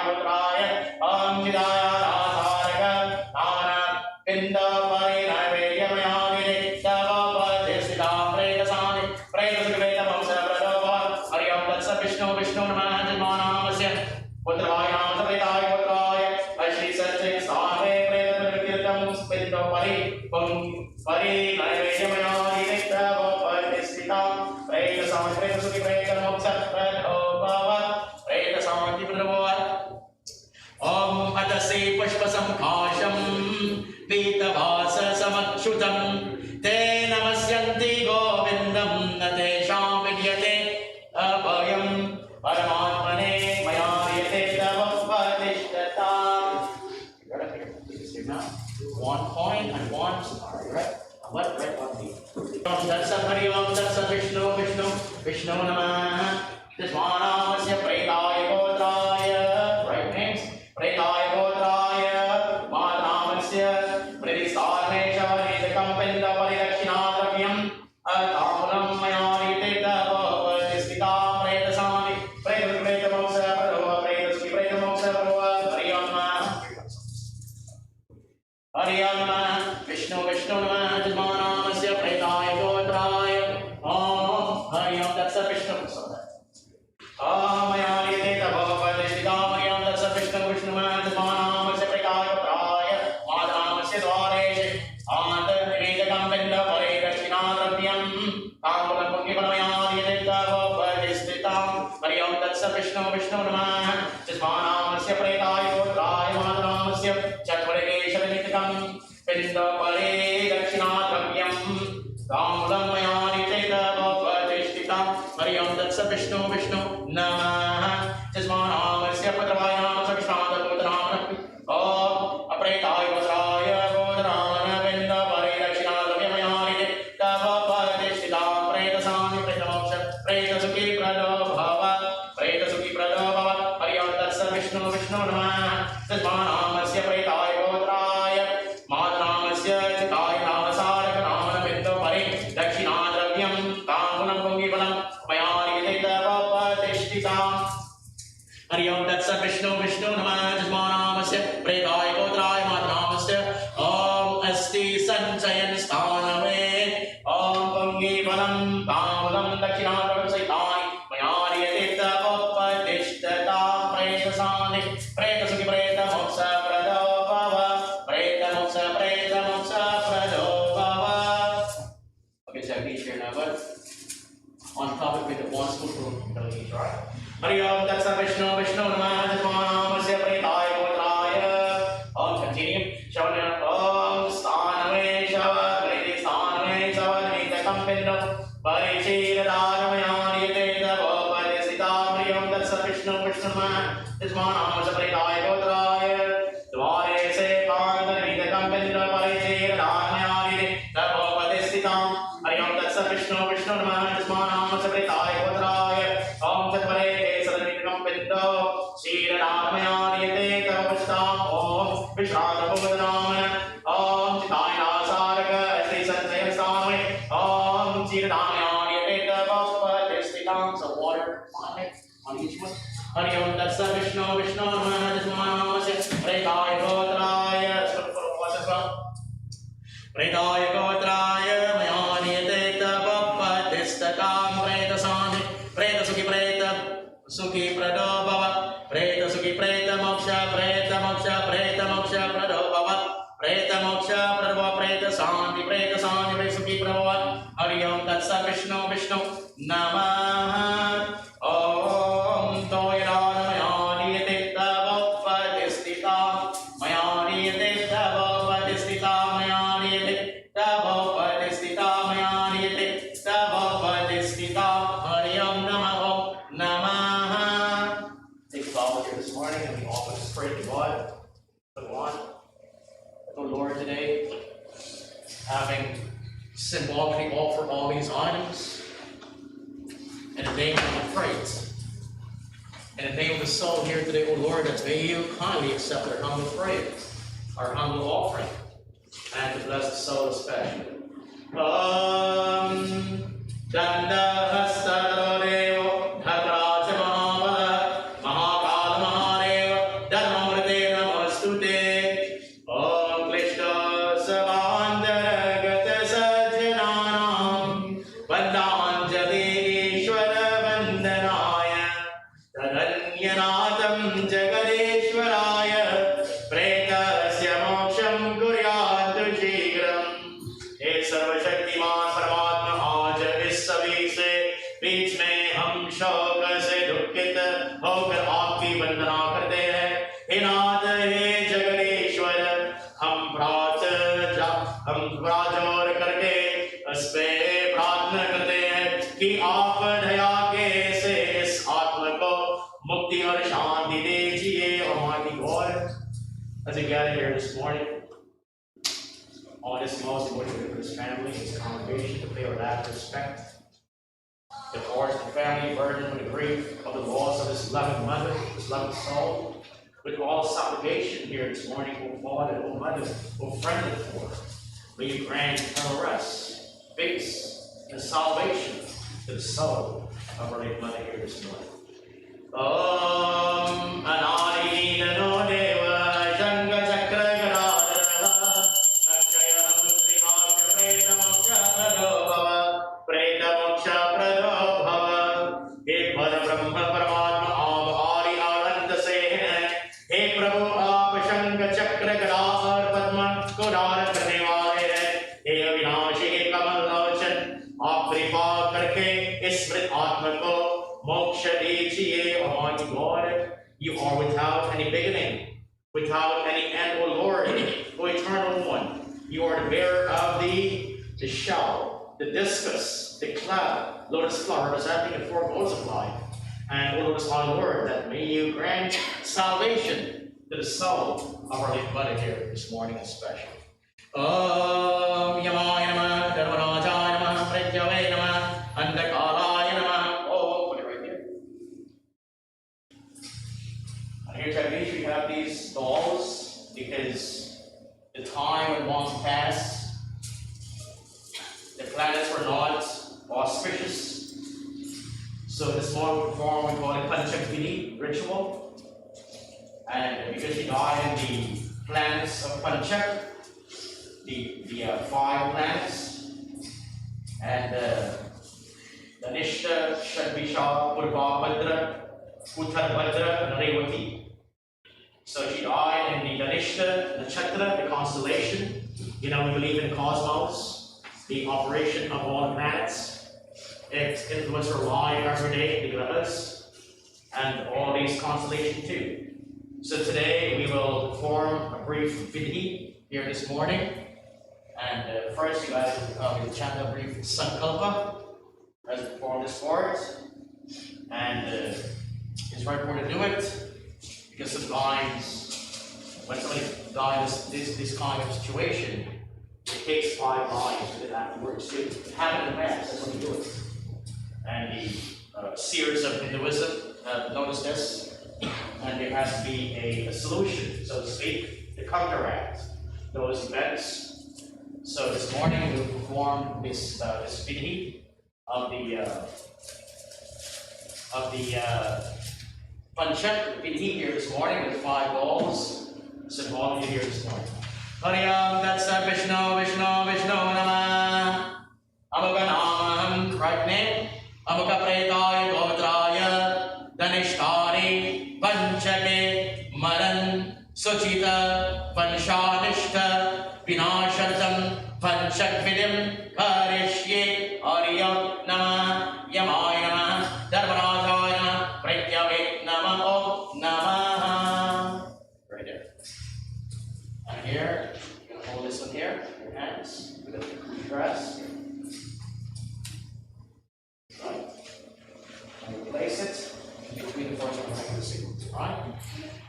Gotraya Om Chidaya Radharaka Namana Pinda Pari Naivedyam Mayariyate Tavo Padistita. Pretasani Pretasukhi Pretamamsa Prado Bhava. Hari Om Tat Sat Vishnu Vishnu Namah Yasmanam Sapradaya Gotraya परि नैवेद्यमयादिनित्यवपतिस्थितां प्रेतशान्तिप्रेतसुखि प्रेतमोक्षप्रदोभव प्रेतशान्तिप्रदोभव ॐ अतसे पुष्पसंकाशं पीतवाससमक्षुतं ते नमस्यन्ति गोविन्दं न तेषां विद्यते अभयं परमात्मने मया यते तव प्रतिष्ठताम्. One point and one star, right? What right on the Om Tatsa Hari Om Tatsa Vishnu Vishnu Vishnu Namah Tisvanamasya Pretaya Gotraya. Right names. Pretaya Gotraya Madnamasya Pradisarmesha Nidakampenda Paridakshinadravyam Atamulam Mayarite Tava Pradistita Pretasani Pretamoksa Prava Predasvi Pretamoksa Prava Hariyam Vishnu Vishnu Namah Tisvanamasya Pretaya Gotraya Om Hariyam Tatsa Vishnu Amayarite Tava Pradistita Hariyam Tatsa Vishnu Vishnu Namah Tisvanamasya Pretaya Gotraya Madnamasya Dvareshe Antaridakampenda Paridakshinadravyam Tamulam Pungipamayarite Tava Pradistita Hariyam Tatsa Vishnu Vishnu Namah Tisvanamasya Pretaya Gotraya Madnamasya Chatvarekeshanitikam Pinda Paridakshinadravyam Tamulam Mayarite Tava Pradistita Hariyam Tatsa Vishnu Vishnu Namah Tisvanamasya Patraya Sakshanta Gotrana Om Apretaya Gotraya Gotrana Pinda Paridakshinadravyam Mayarite Tava Pradistita Pretasani Pretamoksha Pretasukhi Pradobhava Pretasukhi Pradobhava Hariyam Tatsa Vishnu Vishnu Namah Tisvanamasya Pretaya Gotraya Madnamasya Chitaya Namasarak Namana Pinda Paridakshinadravyam Tamulam Pungipalam Mayarite Tava Pradistita Hariyam Tatsa Vishnu Vishnu Namah Tisvanamasya Pretaya Gotraya Madnamasya Om Asti Sanchayan Sthanave Om Pungipalam Tamulam Dakshinadravyam Saitani Mayarite Tava Pradistita Pretasani Pretasukhi Pretamoksa Pradobhava Pretamoksa Pradobhava. Okay, so each here now, but on topic with the one spoonful of each, right? Hariyam Tatsa Vishnu Vishnu Namah Tisvanamasya Pretaya Gotraya. Continue. Shavana Om Sthanave Shava Priti Sthanave Shava Nidakampinda Parichiradaramayarite Tava Pradistita Hariyam Tatsa Vishnu Vishnu Namah Tisvanamasya Pretaya Gotraya Dvarese Kanda Nidakampinda Parichiradaramayarite Tava Pradistita Hariyam Tatsa Vishnu Vishnu Namah Tisvanamasya Pretaya Gotraya Om Chatvareke Sadanidakampinda Shiradaramayarite Tava Pradistita Om Vishradabuddhamana Om Chitaya Nasaraka Asti Sanchayan Sthanave Om Shiradaramayarite Tava Pradistita. So water on each one. Hariyam Tatsa Vishnu Vishnu Namah Tisvanamasya Pretaya Gotraya. Watch as well. Pretaya Gotraya Mayarite Tava Pradistita Pretasani Pretasukhi Pretasukhi Pradobhava Pretasukhi Pretamoksha Pretamoksha Pradobhava Pretamoksha Pradobhava Pretasani Pretasukhi Pradobhava Hariyam Tatsa Vishnu Vishnu Namah Om Toyana Mayarite Tava Pradistita Mayarite Tava Pradistita Mayarite Tava Pradistita Mayarite Tava Pradistita Hariyam Namah. Take a Bible here this morning and we offer this prayer to God. The Lord today, having symbolically offered all these items in the name of the praise, in the name of the soul here today, O Lord, that may you kindly accept our humble praise, our humble offering, and to bless the soul especially. Dandahastadhadevo Dhatraja Mahapada Mahakala Mahadeva Dharmamrite Namastute Om Klishta Savandharagata Sajjananam Vandanjali Ishvara Vandanaya Tadanyanatam Jagadeshwaraya Pretasya Moksham Kuryatu Shikram Almighty God, as we gather here this morning, on this most important day for His family, His congregation, to pay our last respect, towards the family burdened with the grief of the loss of this loving mother, this loving soul, with all supplication here this morning, O Father, O Mother, O friend of the poor, may you grant eternal rest, peace, and salvation to the soul of our late mother here this morning. Om Anadi Nano Deva Shanga Chakra Gadadara Akshaya Putrika Preta Moksha Prado Bhava Preta Moksha Prado Bhava He Pada Brahma Paramatma Aam Adi Ananda Se He Prabhu Aap Shanga Chakra Gadadara Padma Kodara Karne Wale He Avinashi He Kamal Lochan Aap Kripa Karke Ismrit Atma Ko Moksha Dejiye, Almighty God, you are without any beginning, without any end, O Lord, O Eternal One. You are the bearer of the shell, the discus, the cloud, lotus flower, representing the four modes of life. And, O Lotus, our Lord, that may you grant salvation to the soul of our late mother here this morning especially. Om Yamaya Namah, Dharmarajaya Namah, Pratyave Namah, Andakalaya Namah. Here's at least we have these dolls because the time when once passed, the planets were not auspicious. So this morning we perform we call it Panchak ritual. And because she died in the planets of Panchak, the 5 planets, and the Nishta, Shadvisha, Purvabhadra, Uttarbhadra, and Revati. So she died in the Dhanishta, Nakshatra, the constellation. You know, we believe in cosmos, the operation of all the planets. It influences our life every day, the grahas, and all these constellations too. So today we will perform a brief vidhi here this morning. And first you guys will chant a brief sankalpa as we perform this part. And it's very important to do it because sometimes when somebody dies this kind of situation, it takes 5 lives to afterwards to have it in the past. That's when you do it. And the seers of Hinduism have noticed this, and there has to be a solution, so to speak, to counteract those events. So this morning we will perform this vidhi of the Panchak vidhi here this morning with 5 balls symbolic here this morning. Hariyam Tatsa Vishnu Vishnu Vishnu Namah Amaganamaham, correct name? Amagapretai Gotraya Dhanishtari Panchake Maran Suchita Panshanishta Vinashatam Panchak Vidim Karishye Hariyam Namah Yamaya Namah Dharmarajaya Pratyave Namah Om Namah. Right there. And here, you're gonna hold this one here, your hands, with a dress. Right. And you place it between the first and the second sequence. Right?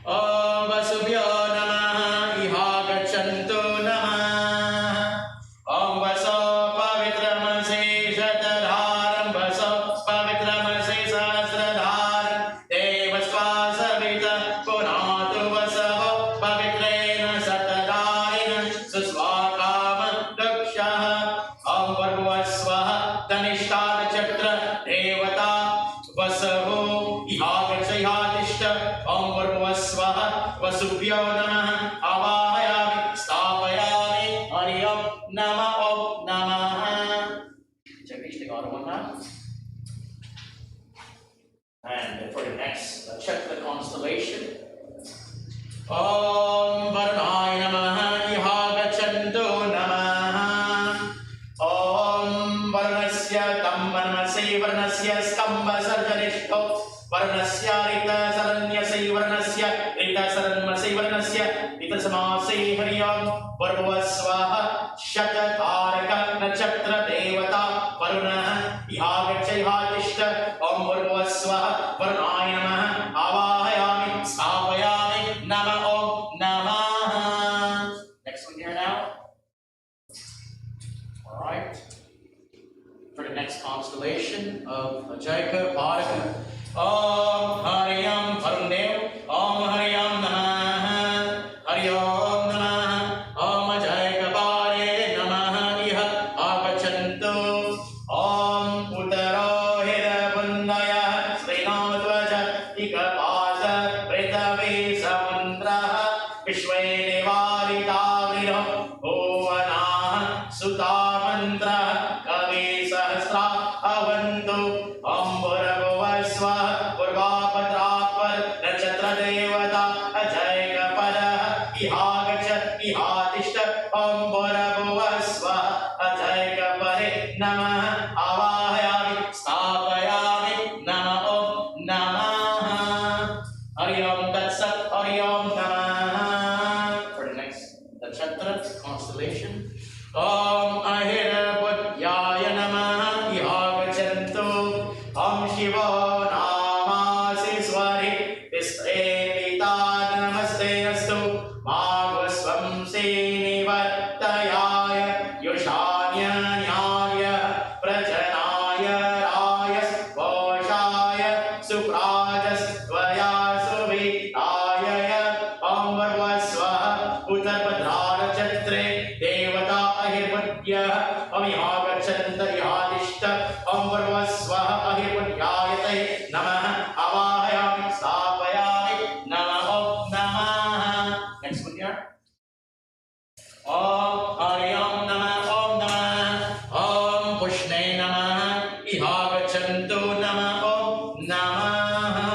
Om Vasubhyo Namah Iha Gachantu Namah Om Vaso Pavitram Se Shatadharam Vaso Pavitram Se Sahasradharam Devasva Savita Punatu Vasavo Pavitrena Satadharina Susvakama Dakshaha Om Varvasvaha Dhanishta Chakra Devata Vasaho Ihagachayatishta Om Varvasvaha Vasubhyo Namah Avayami Stapayami Hariyam Namah Om Namah. Check each thing out one time. And for the next, check the constellation. Om Varunaya Namah Iha Gachantu Namah Om Varunasya Tam Varunasya Varunasya Stamba Sarjanishto Varunasya Rita Saranyasya Varunasya Rita Saranmasya Varunasya Rita Samasya Hariyam Varvasvaha Shatataraka Nachatra Devata Varuna Ihagachayatishta Om Varvasvaha Varunaya Namah Avahayami Stapayami Namah Jaika Paraka. Om Hariyam Varundev. Om Hariyam Namaha. Hariyom Namaha. Om Jaika Pare Namaha. Iha Agachantu. Om Uttaro Hira Bundaya. Srinodvaja Ikapasa Pritavi Samundraha. Vishwe Devarita Vrido. Bhuvana Sutta Mantra. Kavi Sahasra Avantu. Ambura Bhuvasva. Purvapadrapar Nachatra Devata. Ajayaka Pada. Ihagacha Ihatishta. Ambura Bhuvasva. Ajayaka Pare Namah. Avahayami Stapayami Nama Om Namaha. Hari Om Tat Sat. Hari Om Namaha. For the next Nakshatra constellation. Om Ahira Buddhyaya Namaha. Ihagachantu. Om Shiva Namasi Swari. Vistrevita Namaste Astu. Magvasvam Sinivattayaya. Yushanya Nyaya. Prajanaya Rayas. Voshaya Suprajas. Dvaya Suvitaya. Om Varvasvaha. Uttarpadhara Chatre. Devata Ahirvadya. Om Ihagachanta Ihadishta. Om Varvasvaha Ahirvadyayate. Namaha. Avahayami Stapayami. Nama Om Namaha. Next one here. Om Hariyam Namah. Om Namah. Om Pushne Namah. Ihagachantu Namah. Om Namaha.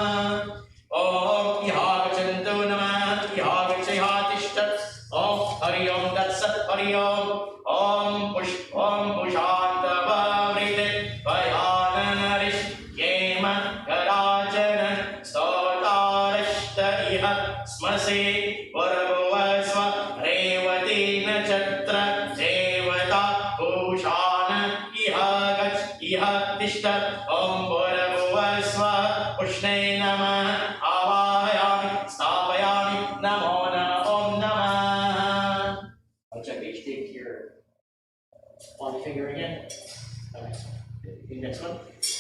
Om Ihagachantu Namah. Ihagachayatishta. Om Hariyam Tat Sat. Hariyam. Om Pushanta Vavrite. Vayananarish. Yema Karachana. Stotarashta Iha. Smase. Varabhuvasva. Revati Nachatra. Devata. Pushana. Ihagach. Ihatishta. Om Varabhuvasva. Pushne Namah. Avahayami. Stapayami. Namo Nama. Om Namah. I'll check each date here. On finger again. Okay. The next one.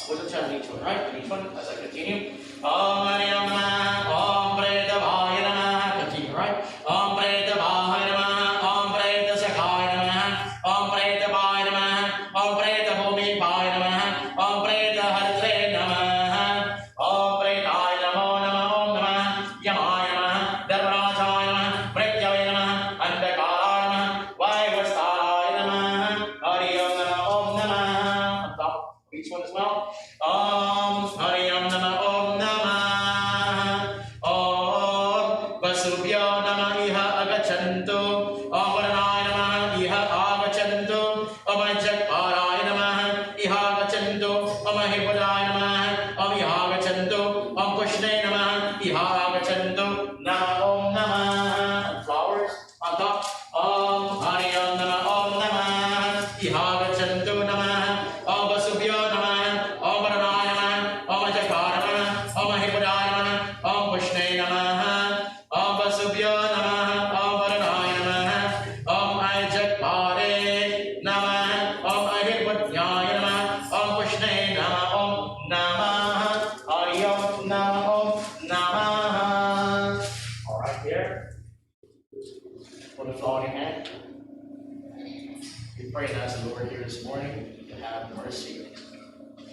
We'll check on each one, right? And each one as I continue. Om Hariyam Namah. Om Pretavaya Namah. Continue, right? Om Pretavaya Namah. Om Pretasakaya Namah. Om Pretavaya Namah. Om Pretabhumipaya Namah. Om Pretahartre Namah. Om Pretaya Namo Namah. Om Namah. Yamaya Namah. Dharmarajaya Namah. Mrityavaya Namah. Andakaraya Namah. Vaivastharaya Namah. Hariyam Namah. Om Namah. On top of each one as well. Om Hariyam Namah. Om Namah. Om Vasubhyo Namah. Iha Agachantu. Om Varanaya Namah. Iha Agachantu. Om Ajagparaya Namah. Iha Agachantu. Om Ahipudaya Namah. Om Iha Agachantu. Om Pushne Namah. Iha Agachantu. Nama Om Namah. And flowers on top. Om Hariyam Namah. Om Namah. Iha Agachantu Namah. Om Vasubhyo Namah. Om Varanaya Namah. Om Ajagparaya Namah. Om Ahipudaya Namah. Om Pushne Namah. Om Vasubhyo Namah. Om Varanaya Namah. Om Ajagpare Namah. Om Ahipudaya Namah. Om Pushne Namah. Om Namah. Hariyam Namah. Om Namah. All right, here. Put a flower in your hand. We pray and ask the Lord here this morning to have mercy,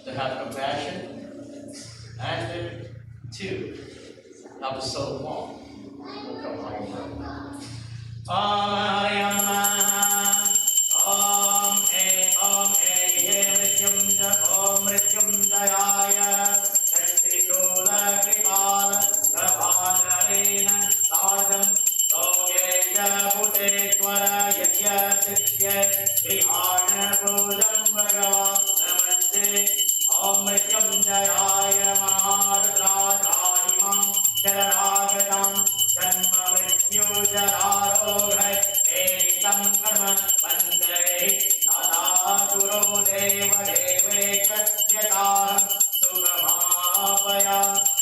to have compassion, and to help us so long. We'll come right from. Om Hariyam Namah. Om E Ye Mrityunjaya. Om Mrityunjayaya. Shantitula Kripala. Prabhadarena. Sadam. Lokeja Bhute Twara Yajya Sitye. Krihana Pudam Bhagavan. Namaste. Om Mrityunjayaya Maharudrajayimam. Chararagatam. Janma Mrityu Jararogai. Ekam Karma Vandre. Tata Guru Deva Deveka Yataham. Suramapaya.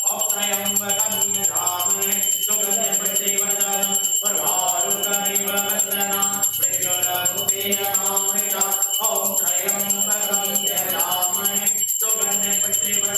Om Trayambakam Yadhavane. Sugandham Prativadaram. Parvarukamiva Vandana. Mrityura Bhuvena Amrita. Om Trayambakam Yadhavane. Sugandham Prativadaram.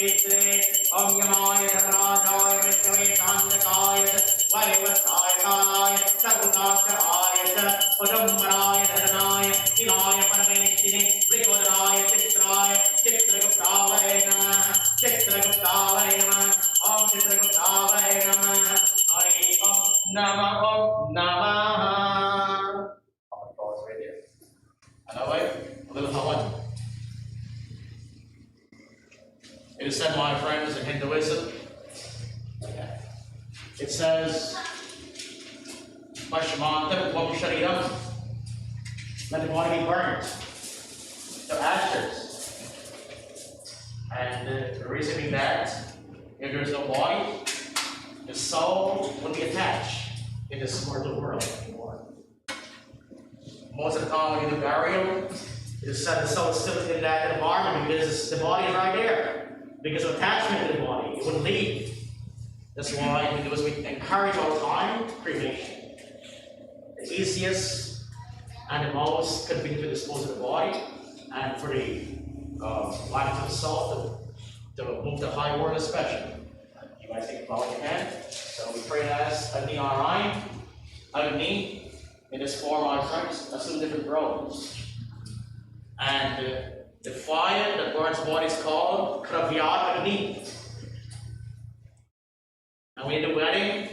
चित्रे ॐ यमाय धराजाय मृत्यवे कान्तकाय वैवस्ताय कालाय सर्वशास्त्राय उदम्बराय धरणाय शिवाय परमेष्टिने प्रियोदराय चित्राय चित्रगुप्तावय नमः चित्रगुप्तावय नमः ॐ चित्रगुप्तावय नमः हरि ॐ नमः Another a little Hawaiian. It is said, my friends, in Hinduism, it says, Pashmantam Tvam Shariram, let the body be burned to ashes. And the reason being that, if there is no body, the soul would be attached in this mortal world anymore. Most of the time when you do burial, it is said the soul is still in that environment because the body is right there. Because of attachment to the body, it wouldn't leave. That's why we encourage all the time cremation. The easiest and the most convenient to dispose of the body, and for the life of the soul to move to high world especially. You guys think about what you can. So we pray as Agni Narayan, Agni. In this form, our friends assume different roles. And the fire that burns body is called Kravyat Agni. And when you do wedding,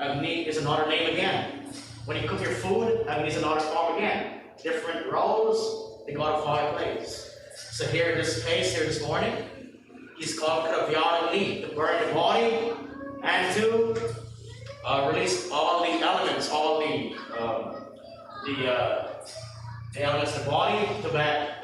Agni is another name again. When you cook your food, Agni is another form again. Different roles, the god of fire plays. So here in this case, here this morning, he's called Kravyat Agni, to burn the body and to release all the elements, all the elements of the body to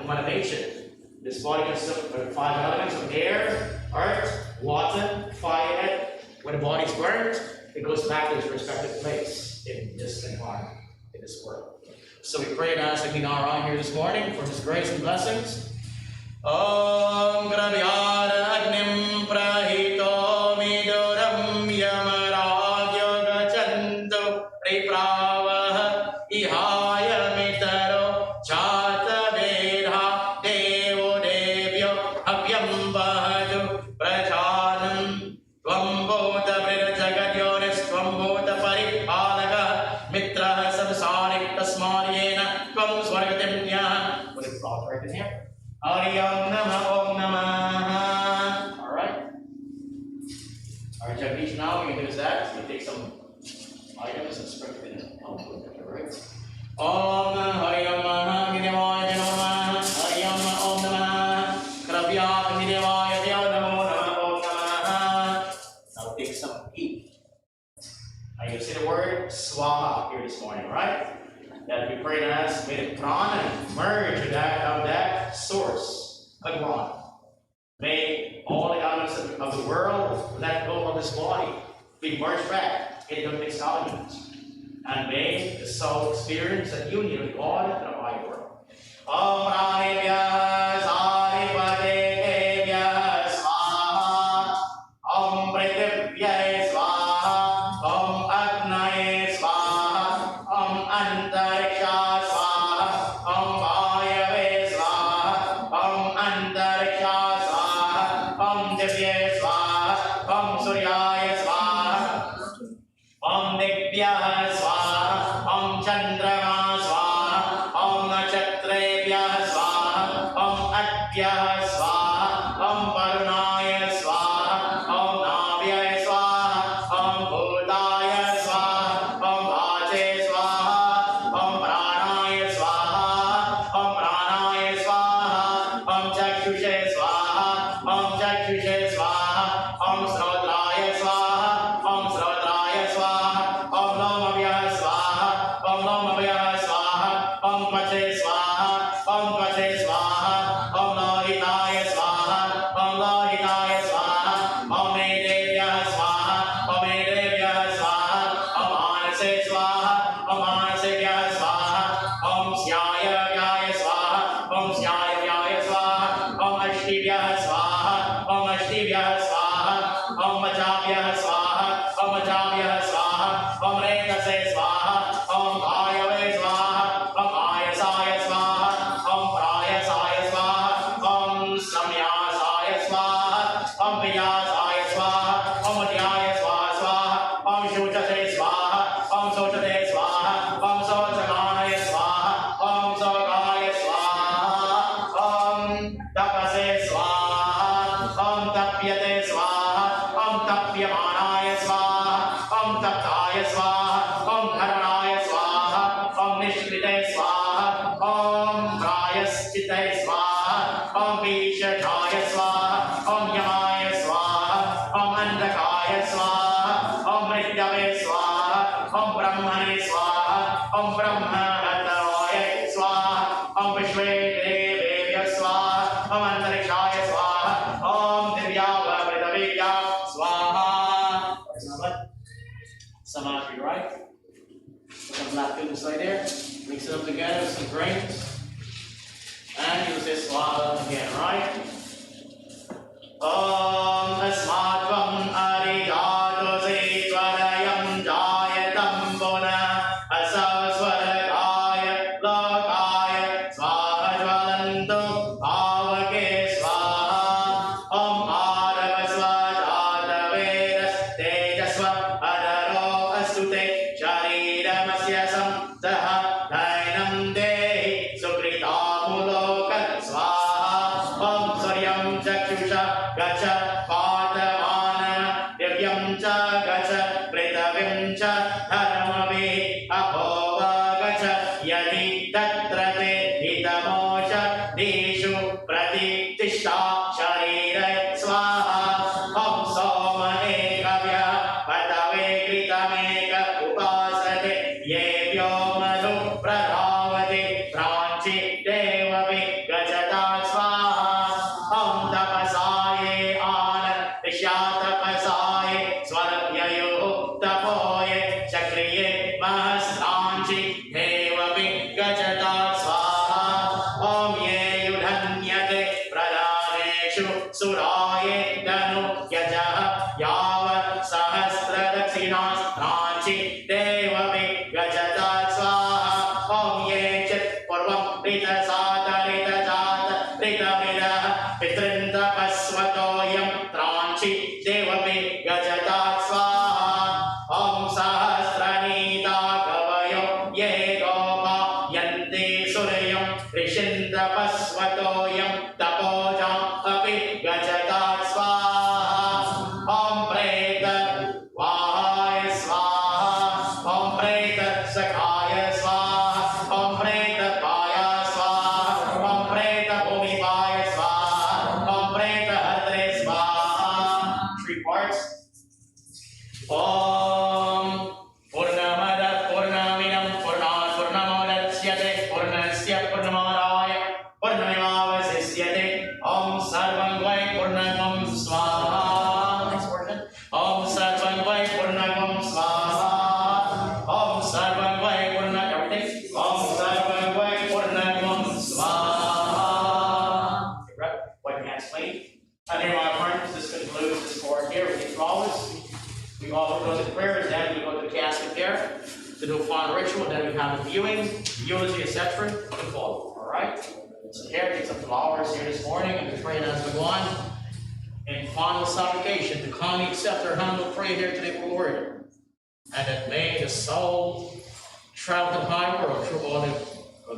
manifestation. This body consists of 5 elements of air, earth, water, fire. When the body is burnt, it goes back to its respective place in this environment, in this world. So we pray and ask Agni Narayan here this morning for his grace and blessings. Om Gravyara Agnim Prahito Miduram Yamaragyo Gachantu Pripravah Ihaya Mitaro Chata Vedha Devo Devyo Abhyam Vahadu Prajanam Tvambhota Vrida Jagadyonis Tvambhota Paripalaga Mitra Samsarik Tasmaryena Tvam Swargatimnya. What is it called right in here? Hari Om Namah Om Namah. Alright. Alright, Jagdish, now what you do is that. You take some items and sprinkle it in. Alright. Om Hari Om Namah Nidevaya Namah. Hari Om Om Namah. Kravyat Nidevaya Namo Namah Om Namah. Now take some heat. Now you see the word Swaha here this morning, right? That we pray to us, may the prana merge with that source, Bhagwan. May all the elements of the world let go of this body, be merged back into the mixed elements. And may the soul experience that union with God and the higher world. Om Rahivya Saripatevya Swaha. Om Prithivya Swaha. Om Agnaye Swaha. Om Antariksha Swaha. Om Vayave Swaha. Om Antariksha Swaha. Om Divya Swaha. Om Suryaya Swaha. Om Divya Swaha. Om Chandrama Swaha. Om Nachatrebhya Swaha. Om Adya Swaha. Om Varunaya Swaha. Om Navya Swaha. Om Bhutaya Swaha. Om Vache Swaha. Om Pranaya Swaha. Om Pranaya Swaha. Om Chakshushe Swaha. Om Chakshushe Swaha. Om Srotraya Swaha. Om Srotraya Swaha. Om Lomavya Swaha. Om Lomavya Swaha. Om Pache Swaha. Om Pache Swaha. Om Lohitaya Swaha. Om Lohitaya Swaha. Om Medevya Swaha. Om Medevya Swaha. Om Anase Swaha. Om Anasevya Swaha. Om Syaya Vyaya Swaha. Om Syaya Vyaya Swaha. Om Ashtivya Swaha. Om Ashtivya Om Vyasaya Swaha, Om Madhyaya Swaha Swaha, Om Shuchate Swaha, Om Sochate Swaha, Om Sochamanaya Swaha, Om Sogaya Swaha, Om Tapase Swaha, Om Tapyate Swaha, Om Tapyamanaya Swaha, Om Taptaya Swaha, Om Dharmanaya Swaha, Om Nishkrite Swaha, Om Prayaschite Swaha, Om Vishataya Swaha, Om Yamaya Swaha, Om Andakaya Swaha, Om Rityave Swaha, Om Brahmane Swaha, Om Brahmanataya Swaha, Om Vishwe Devya Swaha, Om Antarikshaya Swaha, Om Divyava Pritavya Swaha. Samadhi, right? Put some black goodness right there. Mix it up together with some grains. And use this swaha again, right? Om Asmatvam Arijatosi Swarayam Jayatam Puna Asaswarakaya Lokaya Swaha Jvalantu Pavake Swaha Om Aravasva Jatavedas Tejasva Adaro Astute Sharidamasya Samtaha Dainam Dehi Sukritamulokat Swaha Om Saryam Chakshusha Gacha Padamana Divyam Cha Gacha Pritavim Cha Dharmavi Abhova Gacha Yadi Tatrate Hitamosha Dishu Pratitishta Sharira Swaha Om Soma Ekavya Patave Kritameka Upasate Yevyo Madhu Pradhavati Pranchi Devavi Gajata Swaha Om Tapasaye Ana Vishatapasaye Swarabhyayo Tapoye Chakriye Mahastranchi Devavi Gajata Swaha Om Ye Yudhanyate Pradaneshu Suraye Danu Yajaha Yava Sahasra Dakshinas Tranchi Devavi Gajata Swaha Om Ye Chit Purvam Rita Sata Rita Jata Rita Vida Pitrinda Paswatoyam Tranchi Devavi Gajata Swaha Om Sahasranita Kavayo Ye Gopa Yanti Suryam Rishinda Paswatoyam Tapojam Api Gajata Swaha Om Preta Vahaya Swaha Om Preta Sakhaya Swaha Om Preta Vaya Swaha Om Preta Bhumivaya Swaha Om Preta Hadre Swaha. 3 parts. Om Purnamada Purnamidam Purnat Purnamodachyate Purnasya Purnamadaya Purnamivavasisyate Om Sarvam Vai Purnamam Swaha. Next portion. Om Sarvam Vai Purnamam Swaha. Om Sarvam Vai Purnamam everything. Om Sarvam Vai Purnamam Swaha. Right. Wipe your hands clean. And in my friends, this concludes this part here. We take flowers. We offer those in prayers, then we go to the casket there to do a final ritual, then we have a viewing, eulogy, etc. to follow. Alright? So here, take some flowers here this morning, and we pray as we go on in final supplication to kindly accept our humble prayer here today, O Lord. And that may the soul travel the high world through all the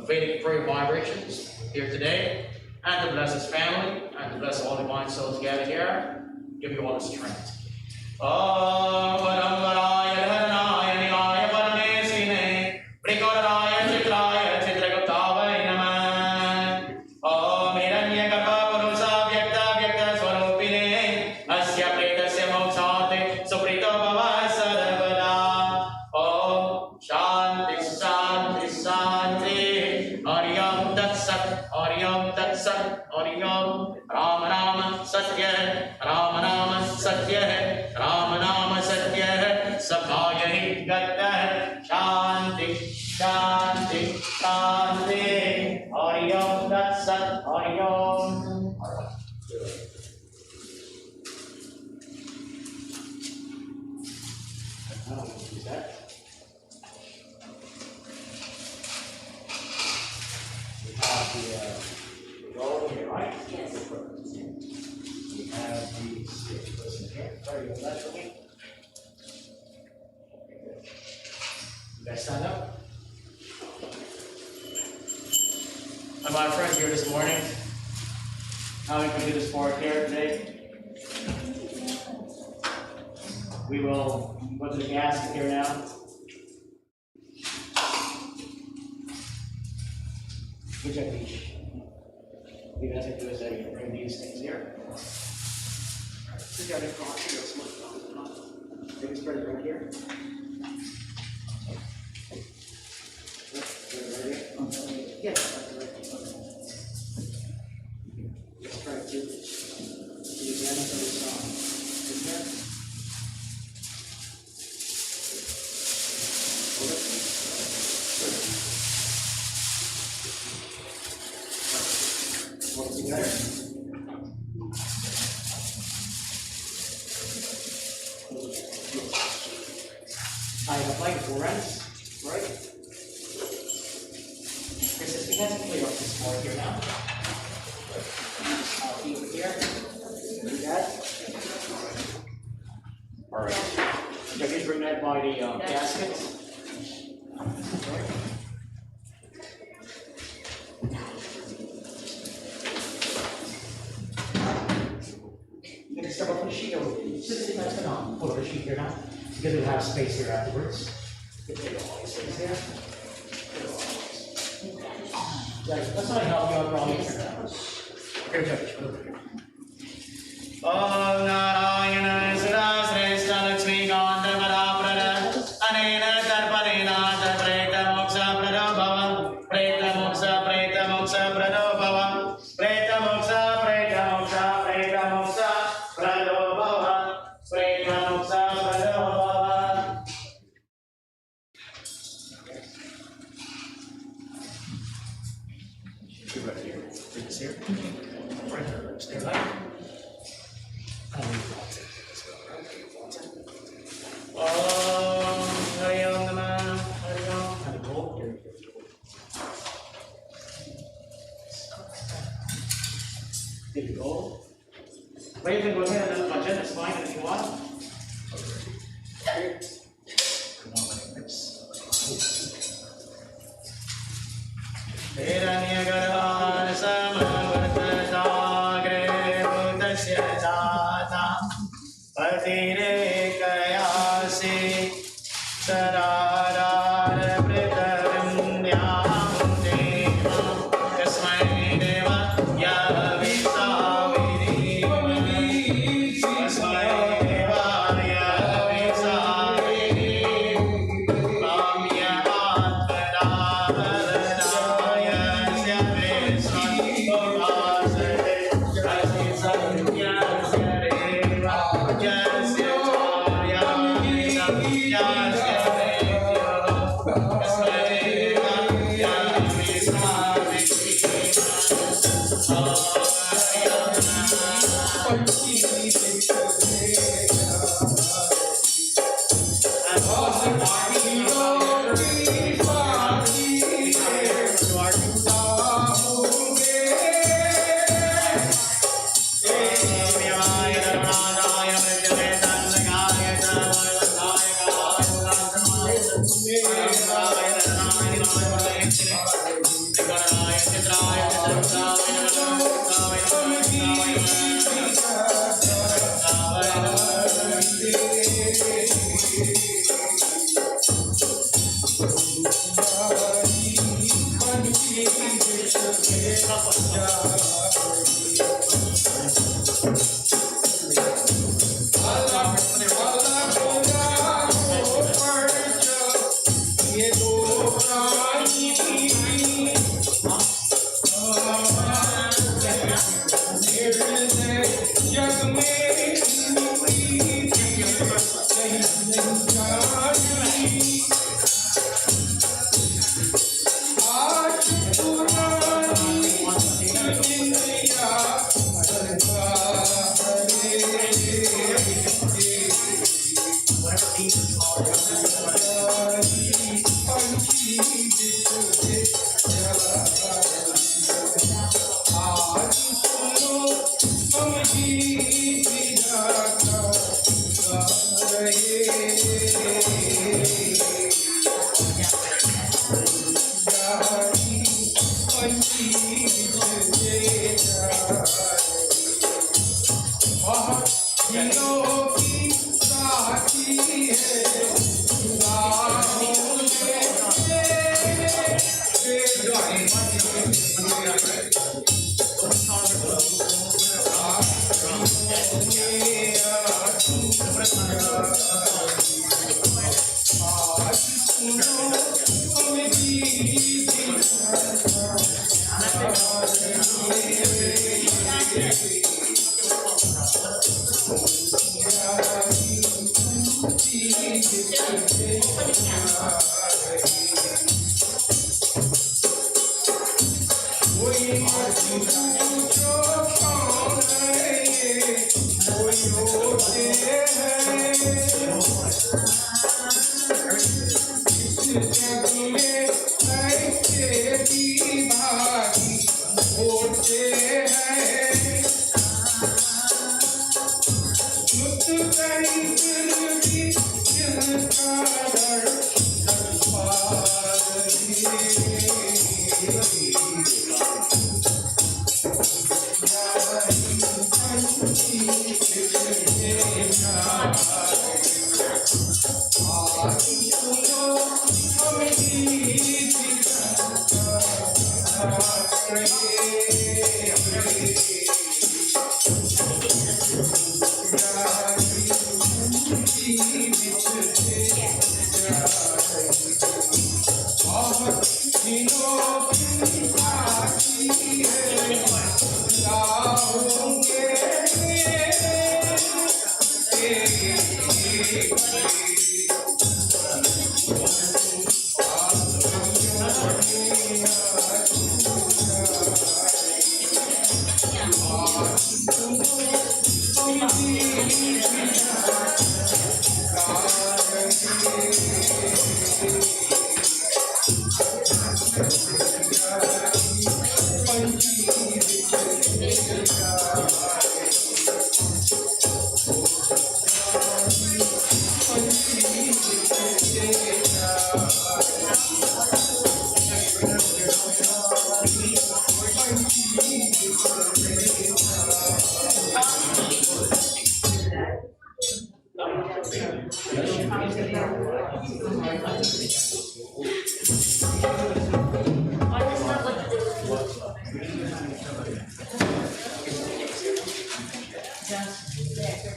Vedic prayer vibrations here today, and to bless his family, and to bless all divine souls gathered here. Give you all the strength. Om Paramvaraya Dharnaya Nilaya Paramesine Prikoraya Chitraya Chitraguptavai Namah. Om Hiranyagarbha Purusa Vyakta Vyakta Swarupine Asya Pretasya Mokshate Suprito Bhava Sarvada. Om Shanti Shanti Shanti Aryam Tat Sat Aryam Tat Sat Aryam Rama Rama Satya Rama Rama Satya Rama Nama Satya Sakaya Hingata Shanti Shanti Shanti Aryam Tat Sat Aryam. The roll here, right? Yes. We have these Sorry, you left for me. You guys stand up. And my friend here this morning. How we can do this sport here today. We will go to the gasket here now. Good job, Beach. What you guys can do is that you can bring these things here. Just got it across here, maybe spread it right here. Yeah, let's try to do it again so it's here. Hold it. Hold it together. Tie it up like 4 ends, right? Chris, you guys can clear up this board here now. I'll keep it here. Do that. All right. You can bring that by the gasket. You can step up on the sheet over there. Just that's going on. Pull up the sheet here now. Because we'll have space here afterwards. Get rid of all these things here. That's not help you out for all these things. Here, Judge. Over here. Om Narayana Srasreshta Lakshmi Kanta Paraprada Anena Tarpanena Preta Moksha Prado Bhava Preta Moksha Prado Bhava Preta Moksha Prado Bhava Preta Moksha Prado Bhava. Right here. Bring this here. Right here. Stay right. There you go. But you can go ahead and punch it, it's fine if you want. Come on, my lips.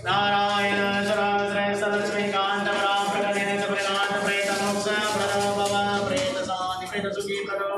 Narayana Sarasresta Lakshmi Kanta Prakadena Pranath Preta Moksa Prado Bhava Preta Sani Preta Sukhi Prado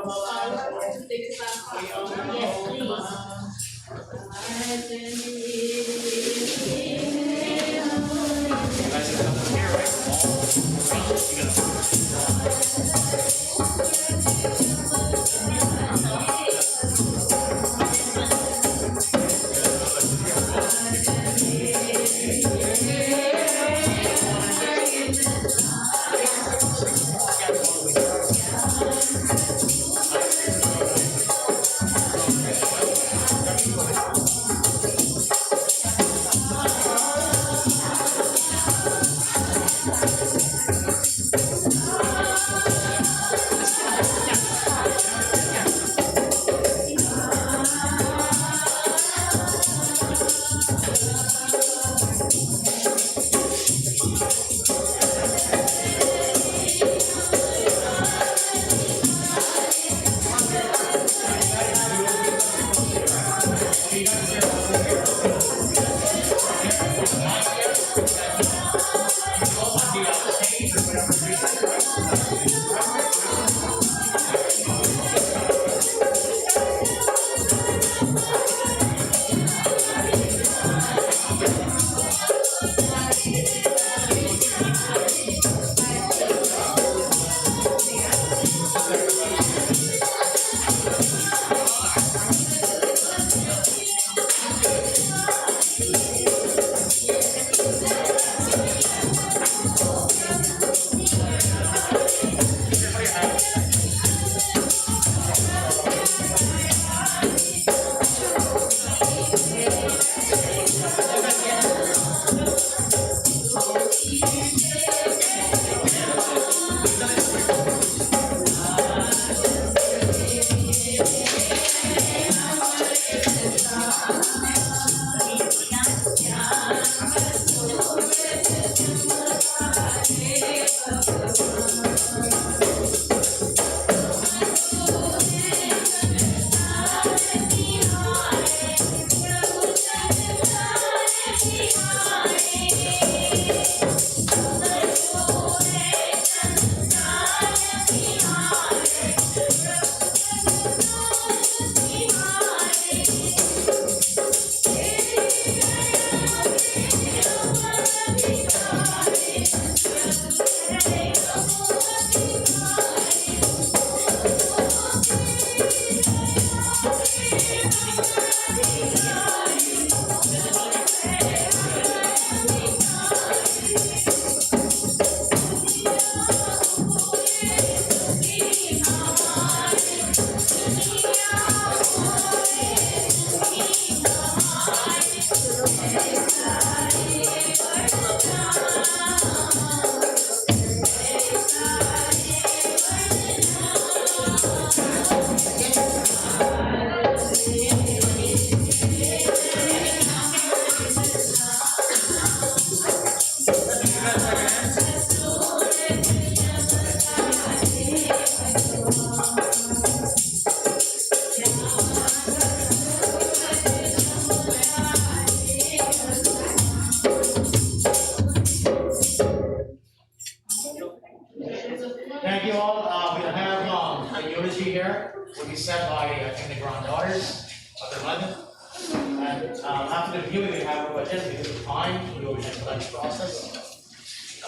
time. We go over the lunch process.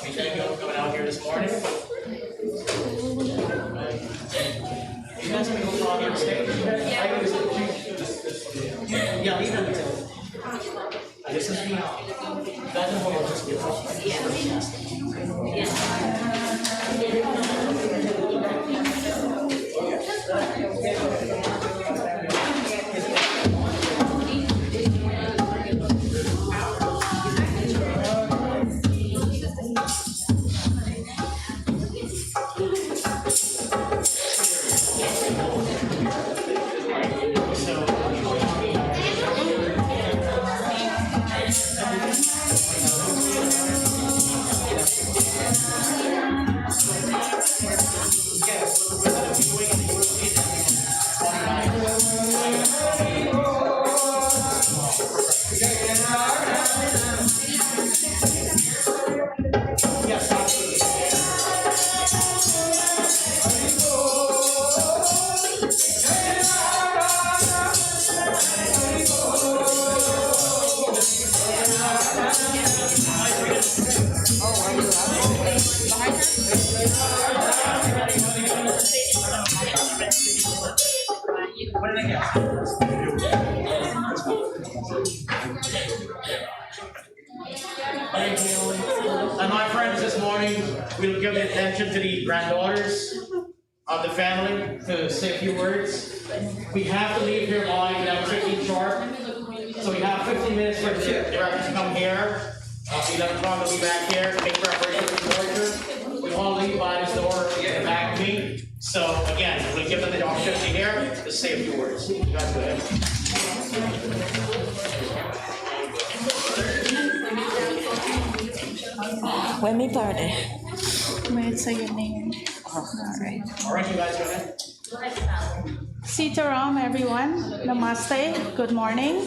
We thank you all for coming out here this morning. You guys want to go on your stage? Yeah, leave them until. This is me. You guys are going to just give up. And my friends, this morning we'll give attention to the granddaughters of the family to say a few words. We have to leave here by 11:15 sharp, so we have 15 minutes for the directors to come here. 11 o'clock will be back here, make preparation for the torture. We all leave by this door in the back of me. So again, we'll give them the opportunity here to say a few words. You guys go ahead. When me party. May I say your name? All right. All right, you guys go ahead. Sitaram, everyone. Namaste. Good morning.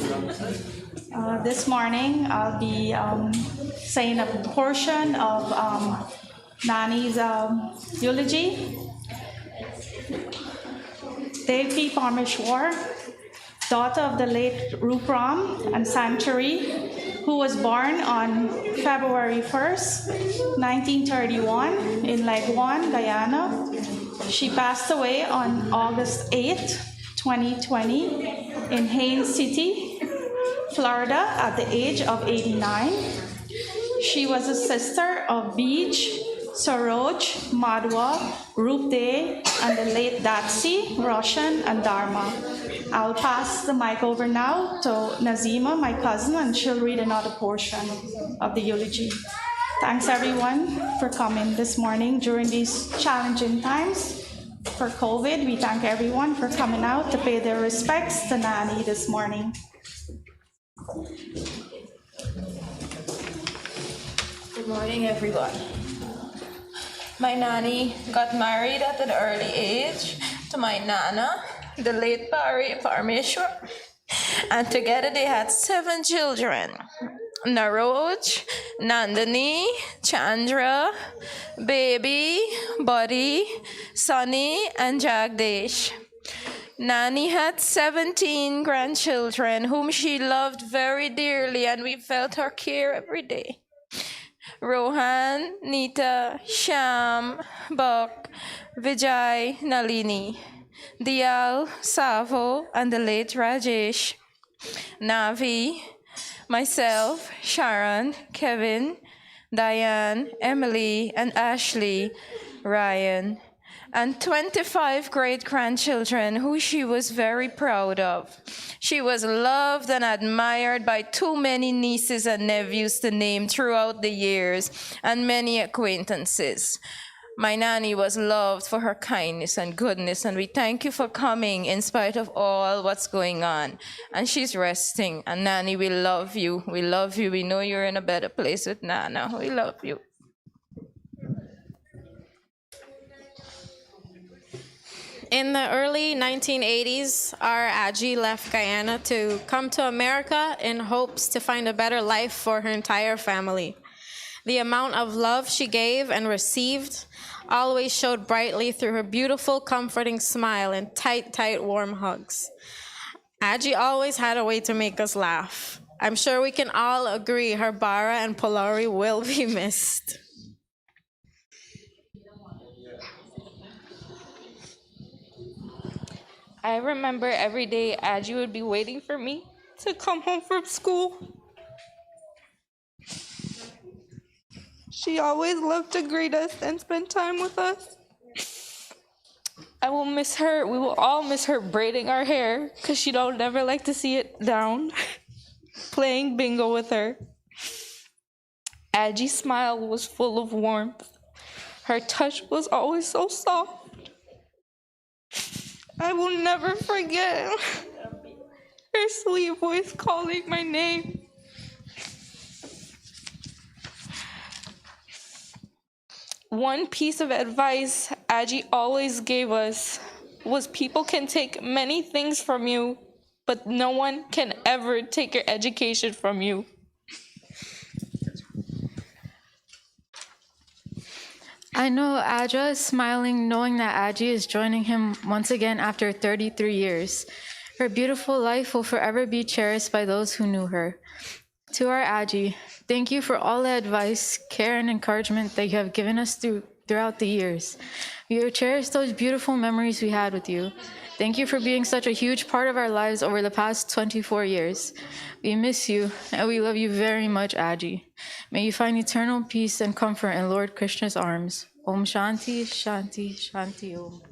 This morning, I'll be saying a portion of Nani's eulogy. Deokie Parmeshwar, daughter of the late Rupram and Sanctuary, who was born on February 1st, 1931 in Leguan, Guyana. She passed away on August 8th, 2020 in Haines City, Florida at the age of 89. She was a sister of Beej, Saroj, Madhwa, Rupde, and the late Datsi, Roshan, and Dharma. I'll pass the mic over now to Nazima, my cousin, and she'll read another portion of the eulogy. Thanks everyone for coming this morning during these challenging times for COVID. We thank everyone for coming out to pay their respects to Nani this morning. Good morning, everyone. My nanny got married at an early age to my nana, the late Deokie Parmeshwar, and together they had 7 children: Naroj, Nandini, Chandra, Baby, Buddy, Sunny, and Jagdesh. Nani had 17 grandchildren whom she loved very dearly, and we felt her care every day. Rohan, Nita, Sham, Bak, Vijay, Nalini, Dial, Savo, and the late Rajesh. Navi, myself, Sharon, Kevin, Diane, Emily, and Ashley, Ryan, and 25 great-grandchildren who she was very proud of. She was loved and admired by too many nieces and nephews to name throughout the years, and many acquaintances. My nanny was loved for her kindness and goodness, and we thank you for coming in spite of all what's going on. And she's resting, and Nanny, we love you. We love you. We know you're in a better place with Nana. We love you. In the early 1980s, our Aji left Guyana to come to America in hopes to find a better life for her entire family. The amount of love she gave and received always showed brightly through her beautiful, comforting smile and tight, warm hugs. Aji always had a way to make us laugh. I'm sure we can all agree her bara and Polari will be missed. I remember every day Aji would be waiting for me to come home from school. She always loved to greet us and spend time with us. I will miss her. We will all miss her braiding our hair because she don't never like to see it down. Playing bingo with her. Aji's smile was full of warmth. Her touch was always so soft. I will never forget her sweet voice calling my name. One piece of advice Aji always gave us was people can take many things from you, but no one can ever take your education from you. I know Aja is smiling knowing that Aji is joining him once again after 33 years. Her beautiful life will forever be cherished by those who knew her. To our Aji, thank you for all the advice, care, and encouragement that you have given us throughout the years. We will cherish those beautiful memories we had with you. Thank you for being such a huge part of our lives over the past 24 years. We miss you, and we love you very much, Aji. May you find eternal peace and comfort in Lord Krishna's arms. Om Shanti, Shanti, Shanti Om.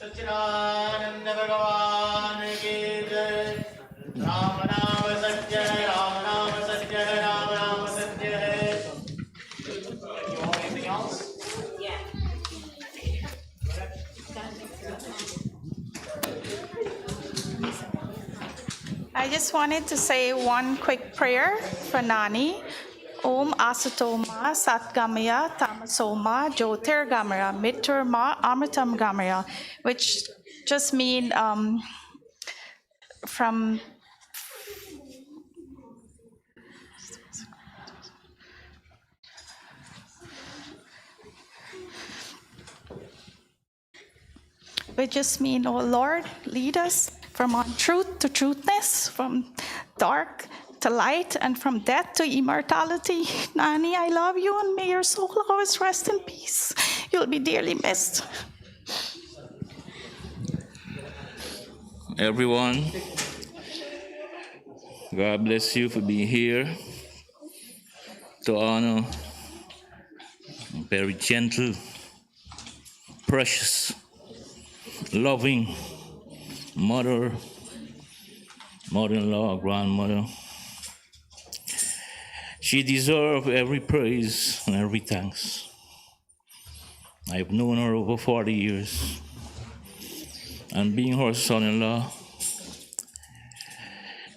Satchidananda Bhagavan ki jai. Ram Nama Satya Hai, Ram Nama Satya Hai, Ram Nama Satya Hai. You want anything else? I just wanted to say one quick prayer for Nani. Om Asatoma Satgamaya Tamasoma Jyotirgamaya Miturma Amritam Gamaya, which just mean from oh Lord, lead us from untruth to truthness, from dark to light, and from death to immortality. Nani, I love you, and may your soul always rest in peace. You'll be dearly missed. Everyone, God bless you for being here to honor a very gentle, precious, loving mother-in-law, grandmother. She deserves every praise and every thanks. I've known her over 40 years. And being her son-in-law,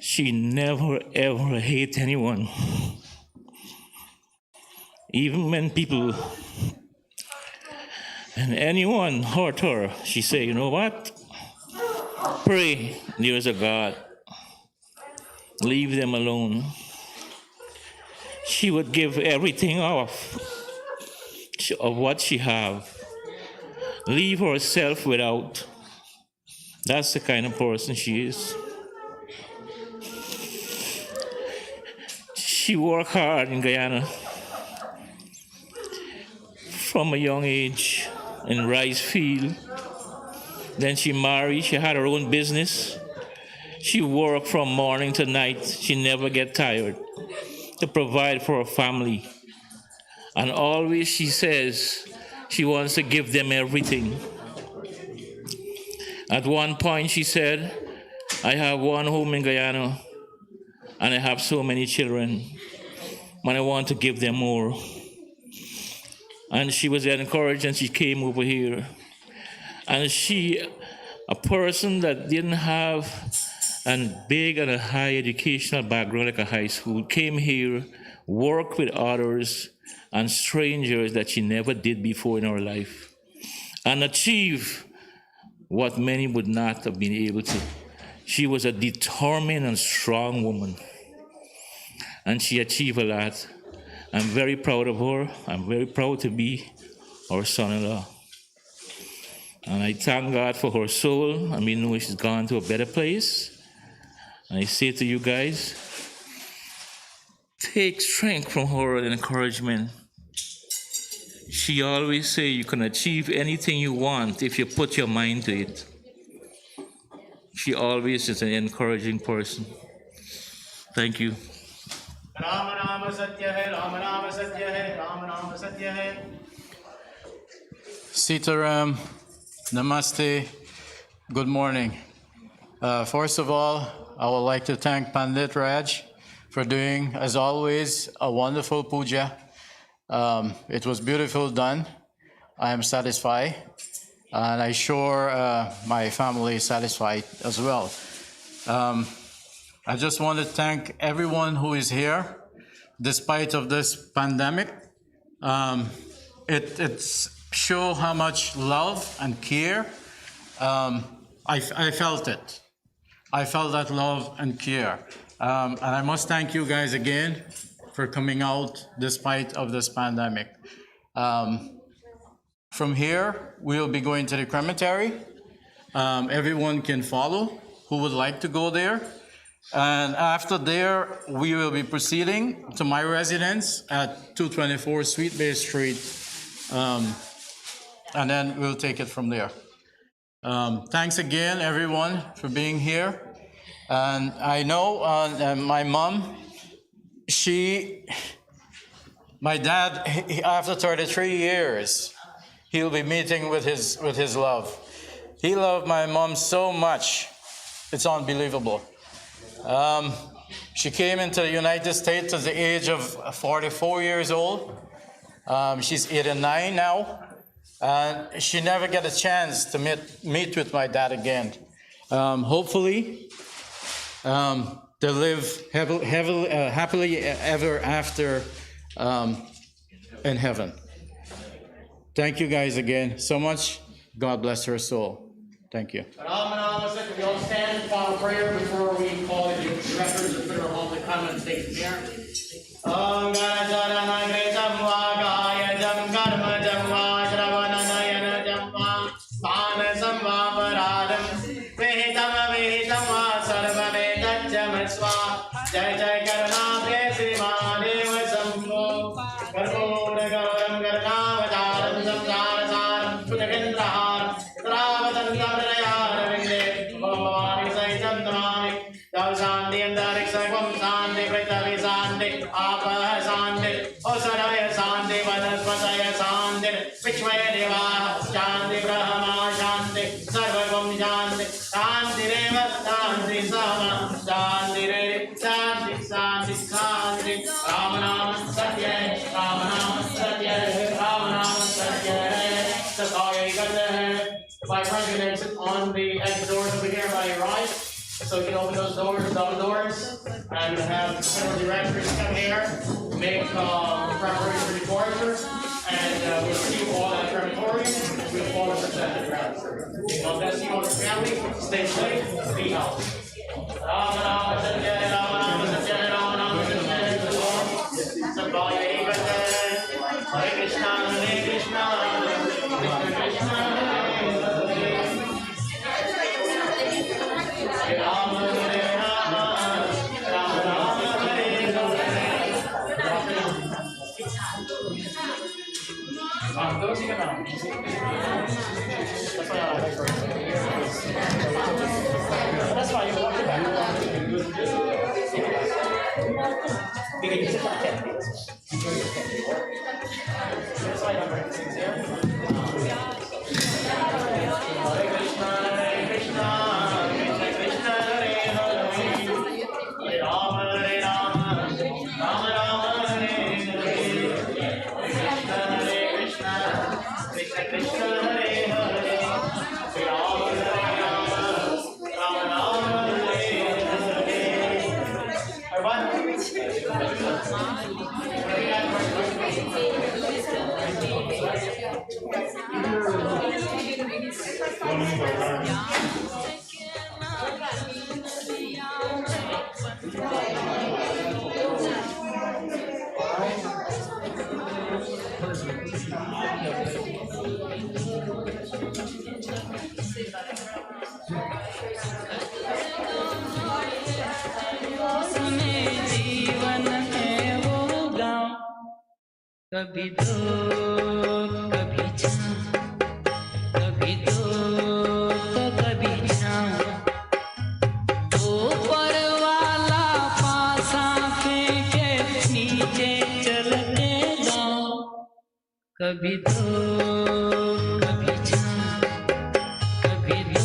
she never ever hate anyone. Even when people and anyone hurt her, she say, you know what? Pray, there is a God. Leave them alone. She would give everything off of what she have. Leave herself without. That's the kind of person she is. She worked hard in Guyana from a young age in rice field. Then she married, she had her own business. She worked from morning to night. She never get tired to provide for her family. And always she says she wants to give them everything. At one point she said, I have one home in Guyana and I have so many children, but I want to give them more. And she was encouraged and she came over here. And she, a person that didn't have a big and a high educational background like a high school, came here, worked with others and strangers that she never did before in her life, and achieved what many would not have been able to. She was a determined and strong woman, and she achieved a lot. I'm very proud of her. I'm very proud to be her son-in-law. And I thank God for her soul, and we know she's gone to a better place. And I say to you guys, take strength from her and encouragement. She always say you can achieve anything you want if you put your mind to it. She always is an encouraging person. Thank you. Ram नाम सत्य है, राम नाम सत्य है, राम नाम सत्य है. Sitaram, Namaste, good morning. First of all, I would like to thank Pandit Raj for doing, as always, a wonderful puja. It was beautiful done. I am satisfied, and I sure my family is satisfied as well. I just want to thank everyone who is here, despite of this pandemic. It's show how much love and care. I felt it. I felt that love and care. And I must thank you guys again for coming out despite of this pandemic. From here, we'll be going to the crematory. Everyone can follow who would like to go there. And after there, we will be proceeding to my residence at 224 Sweet Bay Street. And then we'll take it from there. Thanks again, everyone, for being here. And I know my mom, my dad, after 33 years, he'll be meeting with his love. He loved my mom so much, it's unbelievable. She came into the United States at the age of 44 years old. She's 89 now. And she never got a chance to meet with my dad again. Hopefully, they'll live happily ever after in heaven. Thank you guys again so much. God bless her soul. Thank you. We all stand in final prayer before we call the directors of Funeral Home to come and take the chair. जय जय करुणाब्धे श्री महादेव शंभो कर्पूर गौरम करुणावतारम संसारसारम कुटकेन्द्रहारम त्रावतंत्रयारविन्दे भवानि सहितं नमामि तव शान्ति अन्तरिक्षं शान्ति पृथिवी शान्ति आपः शान्ति औषधय शान्ति वनस्पतय शान्ति विश्वे देवाः शान्ति ब्रह्मा शान्ति सर्वगुण शान्ति शान्तिरेव शान्ति समा शान्तिरेव शांति शांति राम नाम सत्य है, राम नाम सत्य है, राम नाम सत्य है. That's all you got there. By pressing the exit on the exit doors over here by your right, so you can open those doors, double doors, and have several directors come here, make preparation for departure, and we'll see you all at the crematorium. We'll follow the procession around. God bless you and your family. Stay safe. Be healthy. Ram Ram Satya Ram Ram Satya Ram Ram Satya Sabaya Hare Krishna Hare Krishna Krishna Krishna Hare Ram Hare Ram Ram Ram Hare That's why you walk it back. You can sit on 10 minutes. That's why number 6 here. Hare Krishna, Hare Krishna, Krishna Krishna, Hare Hare. Hare Rama, Rama Rama, Hare Hare. Hare Krishna, Krishna Krishna, Hare Hare. Hare Rama, Rama Rama, Hare Hare. कभी दो कभी छाँव, कभी दो तो कभी छाँव, ऊपर वाला पासा फेंके नीचे चलते गाँव, कभी दो कभी छाँव, कभी दो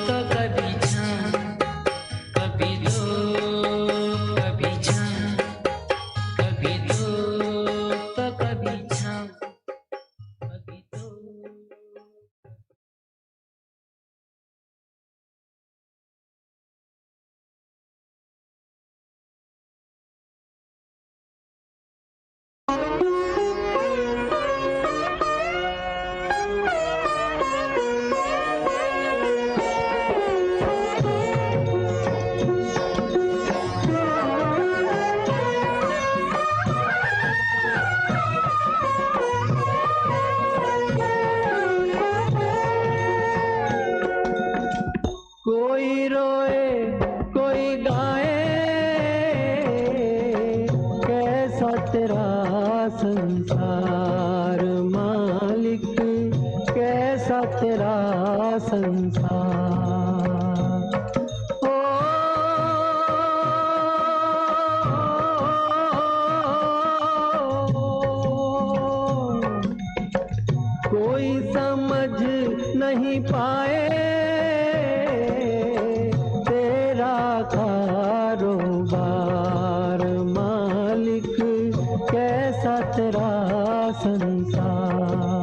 तो कभी छाँव, कभी दो कभी छाँव, कभी दो तो कभी छाँव, कभी दो। कोई रोए कोई गाए, कैसा तेरा संसार मालिक, कैसा तेरा संसार। ओ कोई समझ नहीं पाए तेरा कारोबार मालिक, कैसा तेरा संसार।